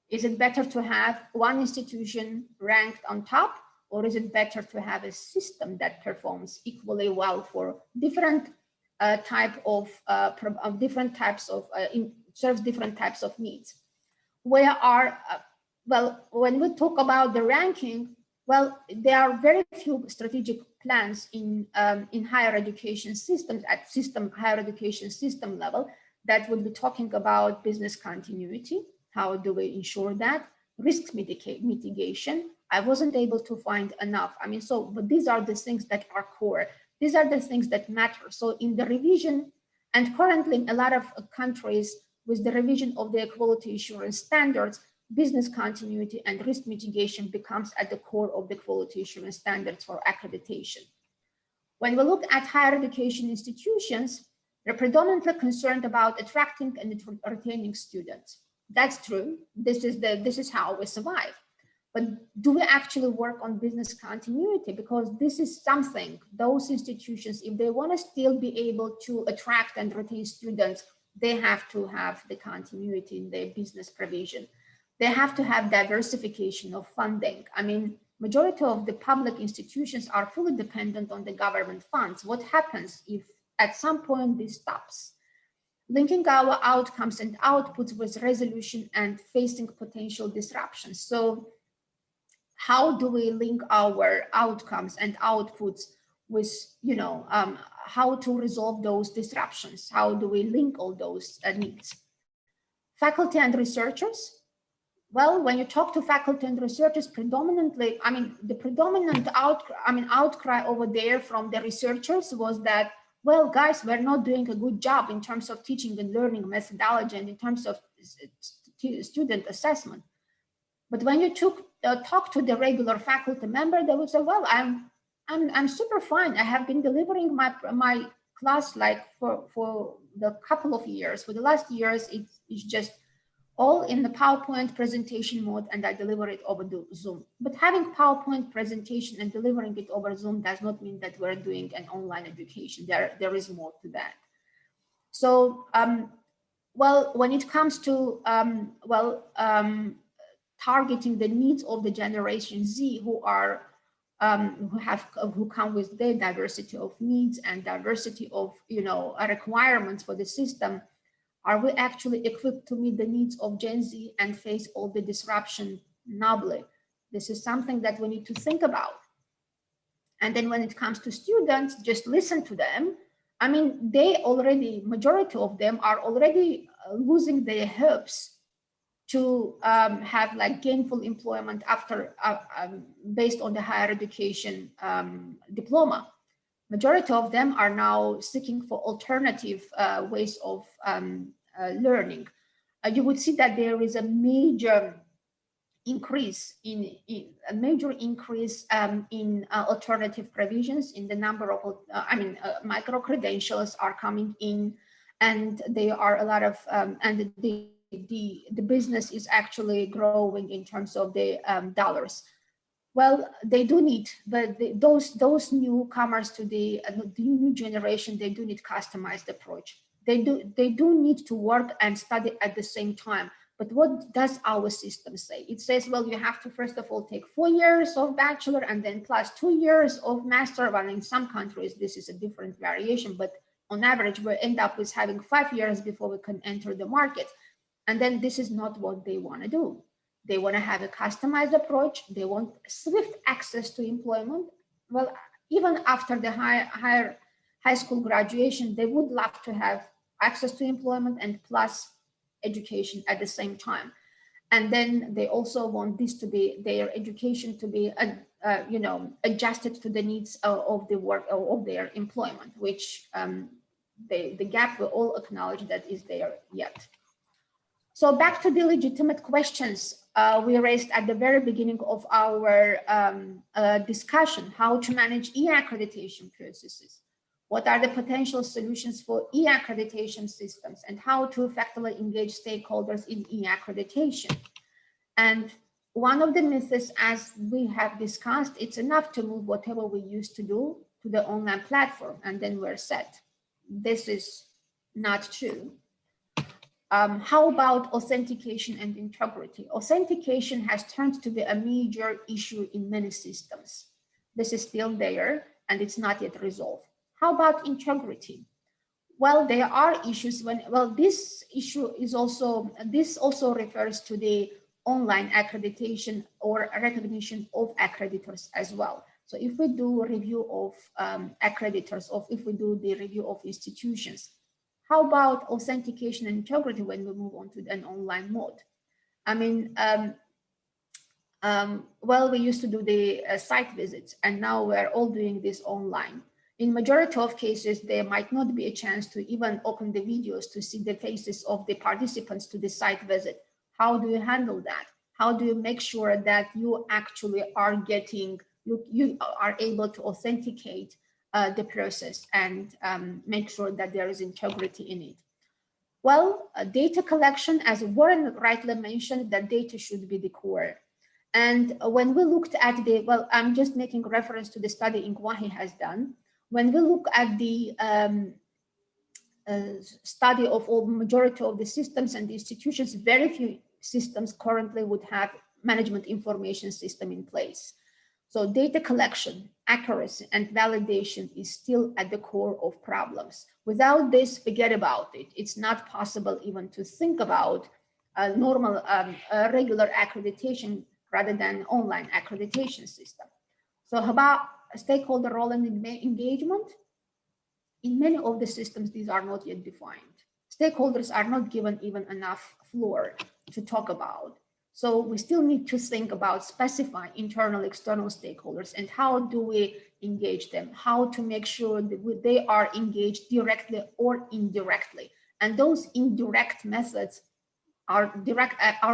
Is it better to have one institution ranked on top, or is it better to have a system that performs equally well for different serves different types of needs? Well, when we talk about the ranking, well, there are very few strategic plans in higher education systems at higher education system level that would be talking about business continuity. How do we ensure that? Risk mitigation. I wasn't able to find enough. I mean, but these are the things that are core. These are the things that matter. So in the revision, and currently in a lot of countries with the revision of their quality assurance standards, business continuity and risk mitigation becomes at the core of the quality assurance standards for accreditation. When we look at higher education institutions, they're predominantly concerned about attracting and retaining students. That's true. This is how we survive. But do we actually work on business continuity? Because this is something those institutions, if they want to still be able to attract and retain students, they have to have the continuity in their business provision. They have to have diversification of funding. I mean, majority of the public institutions are fully dependent on the government funds. What happens if at some point this stops? linking our outcomes and outputs with resolution and facing potential disruptions. So how do we link our outcomes and outputs with, how to resolve those disruptions? How do we link all those needs? Faculty and researchers. Well, when you talk to faculty and researchers, predominantly, the predominant outcry over there from the researchers was that, well, guys, we're not doing a good job in terms of teaching and learning methodology and in terms of student assessment. But when you talk to the regular faculty member, they would say, well, I'm super fine. I have been delivering my class like for the couple of years. For the last years, it's just all in the PowerPoint presentation mode, and I deliver it over Zoom. But having PowerPoint presentation and delivering it over Zoom does not mean that we're doing an online education. There is more to that. So, well, when it comes to, targeting the needs of the Generation Z who come with their diversity of needs and diversity of, requirements for the system, are we actually equipped to meet the needs of Gen Z and face all the disruption nobly? This is something that we need to think about. And then when it comes to students, just listen to them. Majority of them are already losing their hopes to have like gainful employment after, based on the higher education diploma. Majority of them are now seeking for alternative ways of learning. You would see that there is a major increase in alternative provisions in the number of, micro credentials are coming in, and there are a lot of, and the business is actually growing in terms of the dollars. Well, they do need, but those newcomers to the new generation, they do need customized approach. They do need to work and study at the same time. But what does our system say? It says, well, you have to first of all take 4 years of bachelor and then plus 2 years of master. Well, in some countries, this is a different variation, but on average, we end up with having 5 years before we can enter the market. And then this is not what they want to do. They want to have a customized approach. They want swift access to employment. Well, even after the high school graduation, they would love to have access to employment and plus education at the same time. And then they also want this to be, their education to be, adjusted to the needs of the work of their employment, which the gap we all acknowledge that is there yet. So back to the legitimate questions we raised at the very beginning of our discussion: how to manage e-accreditation processes, what are the potential solutions for e-accreditation systems, and how to effectively engage stakeholders in e-accreditation. And one of the myths, as we have discussed, it's enough to move whatever we used to do to the online platform and then we're set. This is not true. How about authentication and integrity? Authentication has turned to be a major issue in many systems. This is still there and it's not yet resolved. How about integrity? Well, there are issues when, well, this issue is also, this also refers to the online accreditation or recognition of accreditors as well. So if we do a review of accreditors, or if we do the review of institutions, how about authentication and integrity when we move on to an online mode? I mean, well, we used to do the site visits, and now we're all doing this online. In majority of cases, there might not be a chance to even open the videos to see the faces of the participants to the site visit. How do you handle that? How do you make sure that you actually are getting, you are able to authenticate the process and make sure that there is integrity in it? Well, data collection, as Warren rightly mentioned, that data should be the core. And when we looked at the, well, I'm just making reference to the study INQAAHE has done. When we look at the study of all majority of the systems and the institutions, very few systems currently would have management information system in place. So data collection, accuracy, and validation is still at the core of problems. Without this, forget about it. It's not possible even to think about a normal, regular accreditation rather than online accreditation system. So how about stakeholder role and engagement? In many of the systems, these are not yet defined. Stakeholders are not given even enough floor to talk about. So we still need to think about specifying internal, external stakeholders and how do we engage them, how to make sure that they are engaged directly or indirectly. And those indirect methods are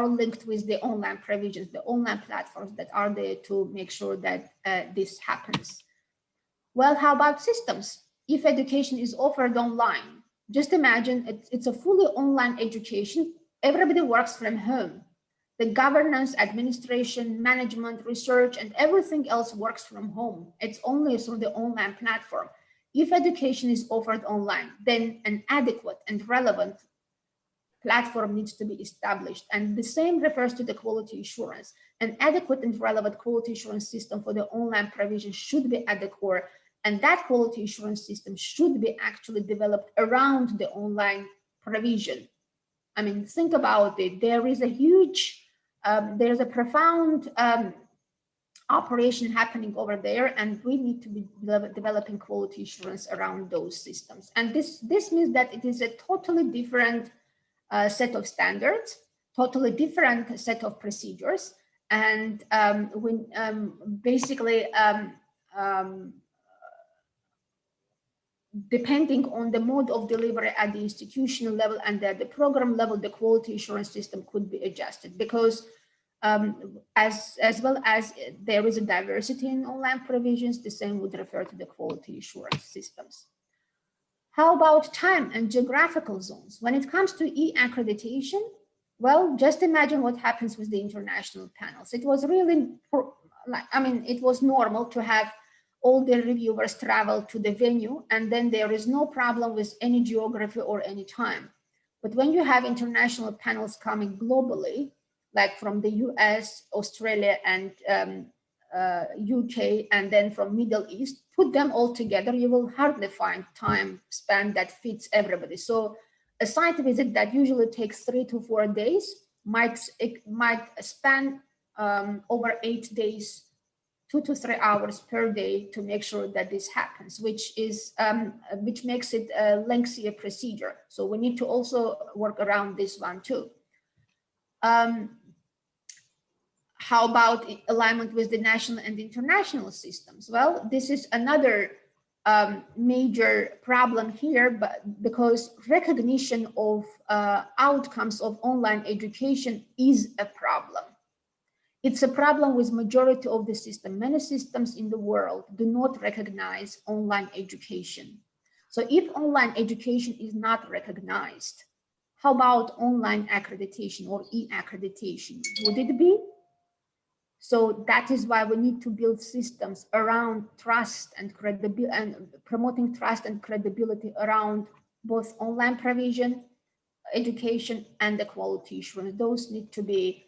linked with the online provisions, the online platforms that are there to make sure that this happens. Well, how about systems? If education is offered online, just imagine it's a fully online education. Everybody works from home. The governance, administration, management, research, and everything else works from home. It's only through the online platform. If education is offered online, then an adequate and relevant platform needs to be established. And the same refers to the quality assurance. An adequate and relevant quality assurance system for the online provision should be at the core. And that quality assurance system should be actually developed around the online provision. I mean, think about it. There is a huge, there's a profound operation happening over there, and we need to be developing quality assurance around those systems. And this means that it is a totally different set of standards, totally different set of procedures, and basically depending on the mode of delivery at the institutional level and at the program level, the quality assurance system could be adjusted, because as well as there is a diversity in online provisions, the same would refer to the quality assurance systems. How about time and geographical zones? When it comes to e-accreditation, well, just imagine what happens with the international panels. It was really, it was normal to have all the reviewers travel to the venue, and then there is no problem with any geography or any time. But when you have international panels coming globally, like from the US, Australia, and UK, and then from Middle East, put them all together, you will hardly find time span that fits everybody. So a site visit that usually takes 3 to 4 days might span over 8 days, 2 to 3 hours per day to make sure that this happens, which makes it a lengthier procedure. So we need to also work around this one too. How about alignment with the national and international systems? Well, this is another major problem here, but because recognition of outcomes of online education is a problem. It's a problem with majority of the system. Many systems in the world do not recognize online education. So if online education is not recognized, how about online accreditation or e-accreditation? Would it be? So that is why we need to build systems around trust and credibility, and promoting trust and credibility around both online provision, education, and the quality assurance. Those need to be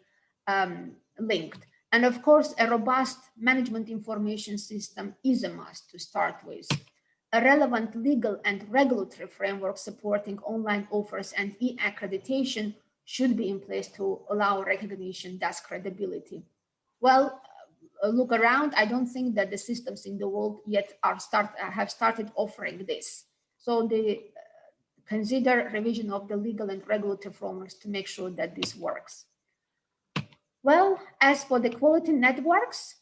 linked. And of course, a robust management information system is a must to start with. A relevant legal and regulatory framework supporting online offers and e-accreditation should be in place to allow recognition, thus credibility. Well, look around. I don't think that the systems in the world yet have started offering this. So they consider revision of the legal and regulatory frameworks to make sure that this works. Well, as for the quality networks,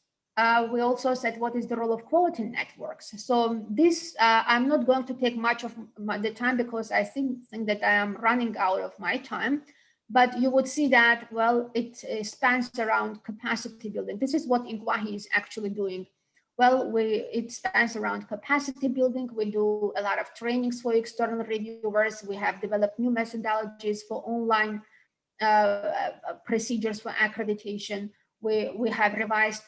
we also said what is the role of quality networks. So this, I'm not going to take much of the time because I think that I am running out of my time. But you would see that, well, it spans around capacity building. This is what INQAAHE is actually doing. Well, it spans around capacity building. We do a lot of trainings for external reviewers. We have developed new methodologies for online procedures for accreditation. We have revised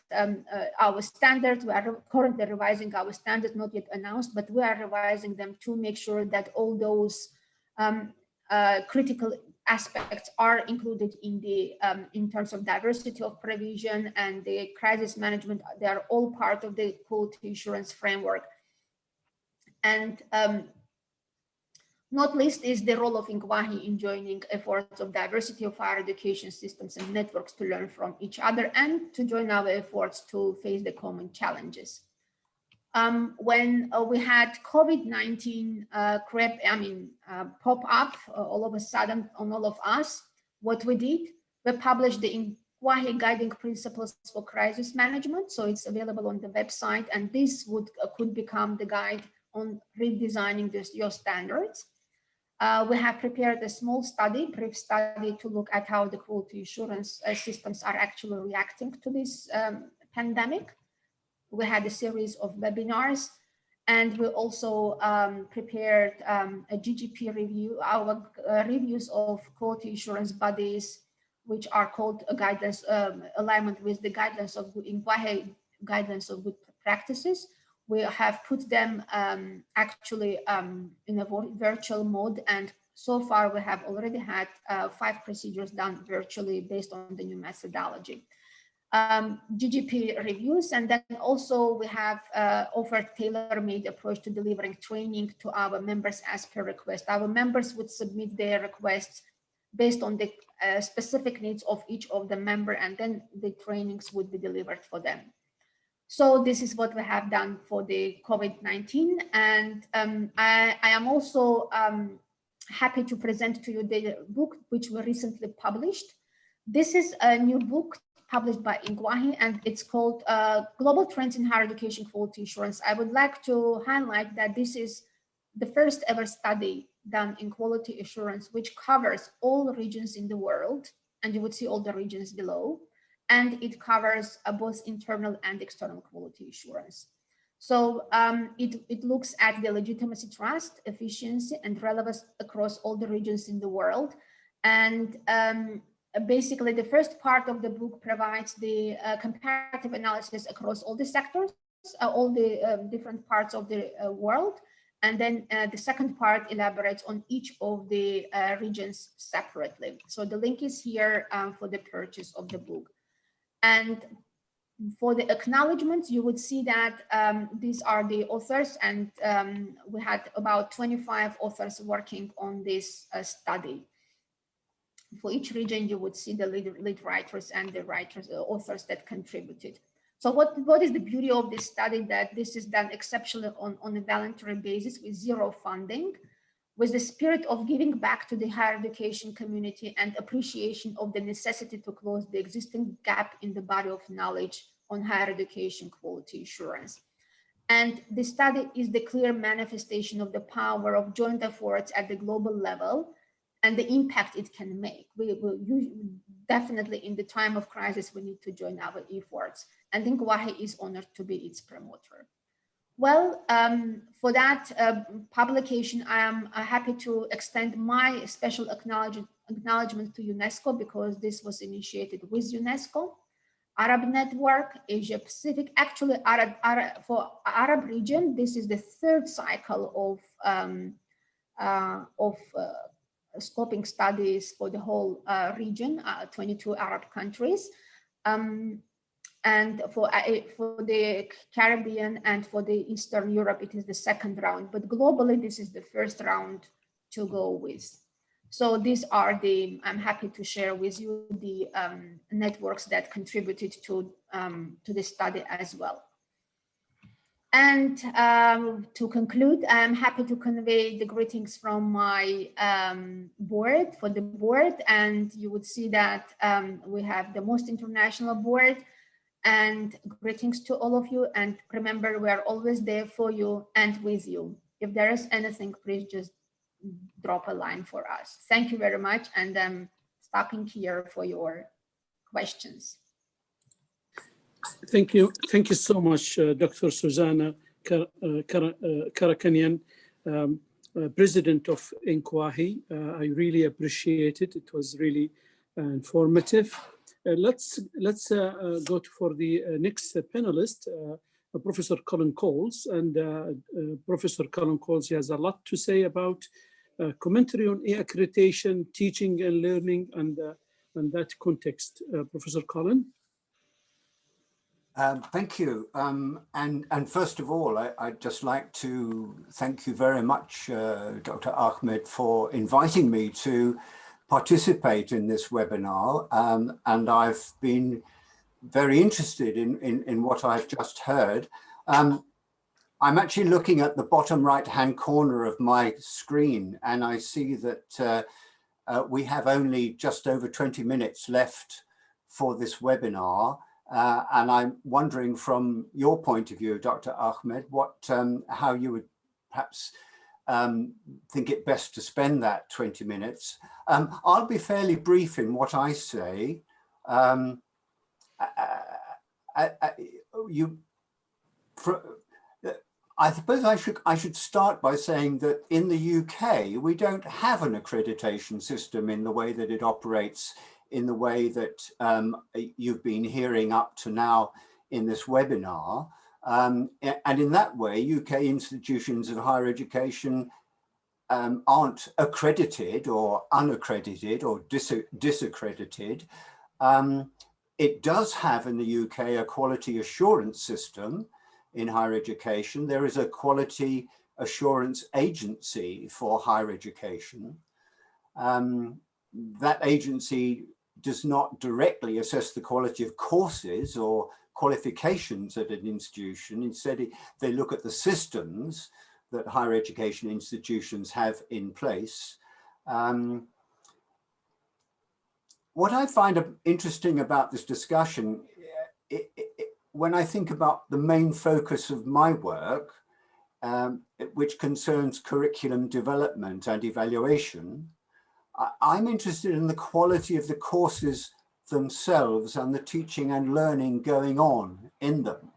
our standards. We are currently revising our standards, not yet announced, but we are revising them to make sure that all those critical aspects are included in the in terms of diversity of provision and the crisis management. They are all part of the quality assurance framework. And not least is the role of INQAAHE in joining efforts of diversity of higher education systems and networks to learn from each other and to join our efforts to face the common challenges. When we had COVID-19 pop up all of a sudden on all of us, what we did, we published the INQAAHE Guiding Principles for Crisis Management. So it's available on the website, and this could become the guide on redesigning your standards. We have prepared a small study, brief study, to look at how the quality assurance systems are actually reacting to this pandemic. We had a series of webinars, and we also prepared a GGP review, our reviews of quality assurance bodies, which are called a guidance alignment with the guidelines of INQAAHE guidelines of good practices. We have put them actually in a virtual mode, and so far we have already had 5 procedures done virtually based on the new methodology. GGP reviews, and then also we have offered tailor-made approach to delivering training to our members as per request. Our members would submit their requests based on the specific needs of each of the member, and then the trainings would be delivered for them. So this is what we have done for the COVID-19, and I am also happy to present to you the book which we recently published. This is a new book published by INQAAHE, and it's called Global Trends in Higher Education Quality Assurance. I would like to highlight that this is the first ever study done in quality assurance, which covers all regions in the world, and you would see all the regions below, and it covers both internal and external quality assurance. So it looks at the legitimacy, trust, efficiency, and relevance across all the regions in the world. And basically, the first part of the book provides the comparative analysis across all the sectors, all the different parts of the world. And then the second part elaborates on each of the regions separately. So the link is here for the purchase of the book. And for the acknowledgements, you would see that these are the authors, and we had about 25 authors working on this study. For each region, you would see the lead writers and the authors that contributed. So what is the beauty of this study? That this is done exceptionally on a voluntary basis with zero funding, with the spirit of giving back to the higher education community and appreciation of the necessity to close the existing gap in the body of knowledge on higher education quality assurance. And the study is the clear manifestation of the power of joint efforts at the global level and the impact it can make. We will definitely, in the time of crisis, we need to join our efforts. And INQAAHE is honored to be its promoter. Well, for that publication, I am happy to extend my special acknowledgement to UNESCO, because this was initiated with UNESCO, Arab Network, Asia Pacific. Actually, for Arab region, this is the third cycle of scoping studies for the whole region, 22 Arab countries. And for the Caribbean and for the Eastern Europe, it is the second round. But globally, this is the first round to go with. So these are the, I'm happy to share with you the networks that contributed to the study as well. And to conclude, I'm happy to convey the greetings from my board, for the board. And you would see that we have the most international board. And greetings to all of you. And remember, we are always there for you and with you. If there is anything, please just drop a line for us. Thank you very much. And I'm stopping here for your questions. Thank you. Thank you so much, Dr. Susanna Karakanian, President of INQAAHE. I really appreciate it. It was really informative. Let's go for the next panelist, Professor Colin Coles. And Professor Colin Coles, he has a lot to say about commentary on E-Accreditation, teaching and learning, and that context. Professor Colin. Thank you. And first of all, I'd just like to thank you very much, Dr. Ahmed, for inviting me to participate in this webinar. And I've been very interested in what I've just heard. I'm actually looking at the bottom right-hand corner of my screen, and I see that we have only just over 20 minutes left for this webinar. And I'm wondering from your point of view, Dr. Ahmed, how you would perhaps think it best to spend that 20 minutes. I'll be fairly brief in what I say. I suppose I should start by saying that in the UK, we don't have an accreditation system in the way that it operates in the way that you've been hearing up to now in this webinar. And in that way, UK institutions of higher education aren't accredited or unaccredited or disaccredited. It does have in the UK a quality assurance system in higher education. There is a quality assurance agency for higher education. That agency does not directly assess the quality of courses or qualifications at an institution. Instead, they look at the systems that higher education institutions have in place. What I find interesting about this discussion, when I think about the main focus of my work, which concerns curriculum development and evaluation, I'm interested in the quality of the courses themselves and the teaching and learning going on in them.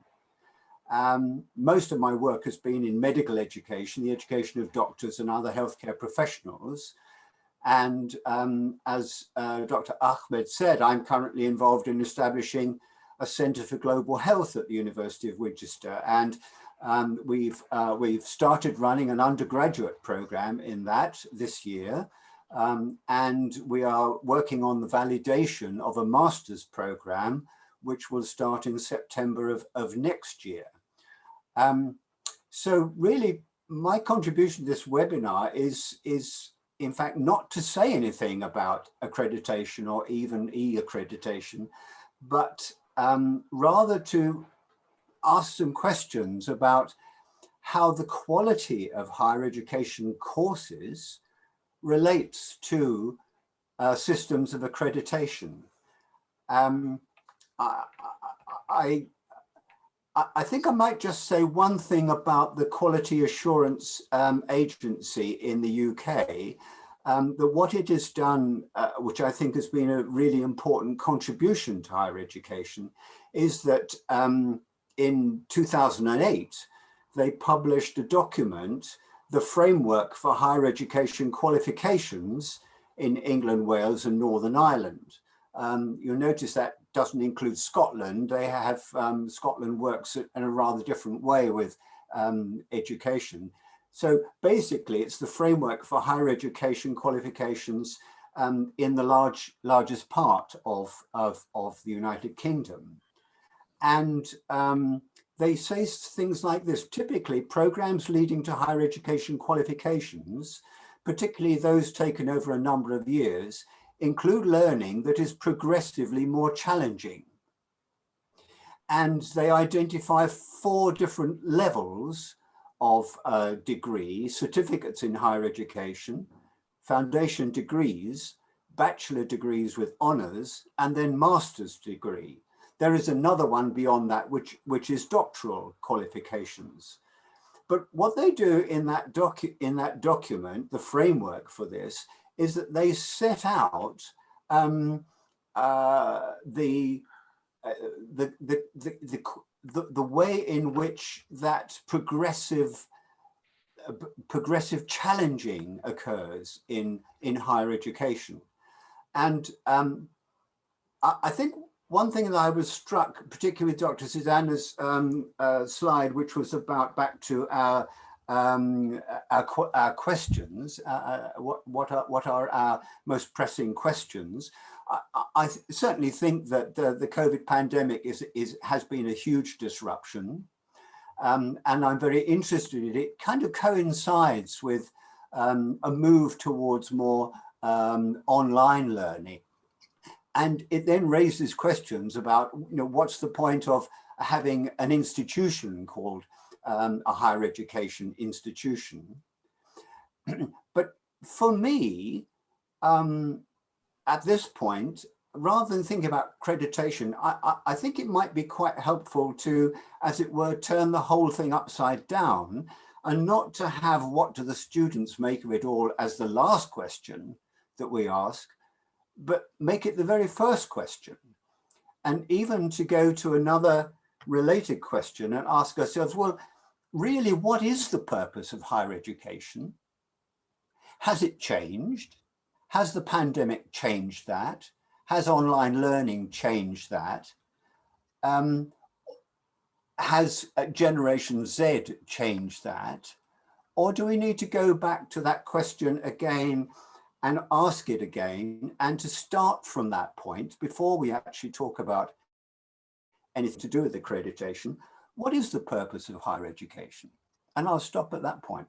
Most of my work has been in medical education, the education of doctors and other healthcare professionals. And as Dr. Ahmed said, I'm currently involved in establishing a Centre for Global Health at the University of Winchester. And we've started running an undergraduate program in that this year. And we are working on the validation of a master's program, which will start in September of next year. So really, my contribution to this webinar is in fact not to say anything about accreditation or even E-accreditation, but rather to ask some questions about how the quality of higher education courses relates to systems of accreditation. I think I might just say one thing about the Quality Assurance Agency in the UK, that what it has done, which I think has been a really important contribution to higher education, is that in 2008, they published a document, the Framework for Higher Education Qualifications in England, Wales and Northern Ireland. You'll notice that doesn't include Scotland. They have, Scotland works in a rather different way with education. So basically it's the framework for higher education qualifications in the largest part of the United Kingdom. And they say things like this: typically programs leading to higher education qualifications, particularly those taken over a number of years, include learning that is progressively more challenging. And they identify 4 different levels of degree: certificates in higher education, foundation degrees, bachelor degrees with honours, and then master's degree. There is another one beyond that, which is doctoral qualifications. But what they do in that document, the framework for this, is that they set out the way in which that progressive challenging occurs in higher education. And I think one thing that I was struck, particularly with Dr. Susanna's slide, which was about back to our our questions, what are our most pressing questions. I certainly think that the COVID pandemic has been a huge disruption, and I'm very interested in it. It kind of coincides with a move towards more online learning, and it then raises questions about, you know, what's the point of having an institution called a higher education institution. But for me, at this point, rather than thinking about accreditation, I think it might be quite helpful to, as it were, turn the whole thing upside down, and not to have what do the students make of it all as the last question that we ask, but make it the very first question. And even to go to another related question and ask ourselves, well, really, what is the purpose of higher education? Has it changed? Has the pandemic changed that? Has online learning changed that? Has Generation Z changed that? Or do we need to go back to that question again and ask it again, and to start from that point before we actually talk about anything to do with accreditation? What is the purpose of higher education? And I'll stop at that point.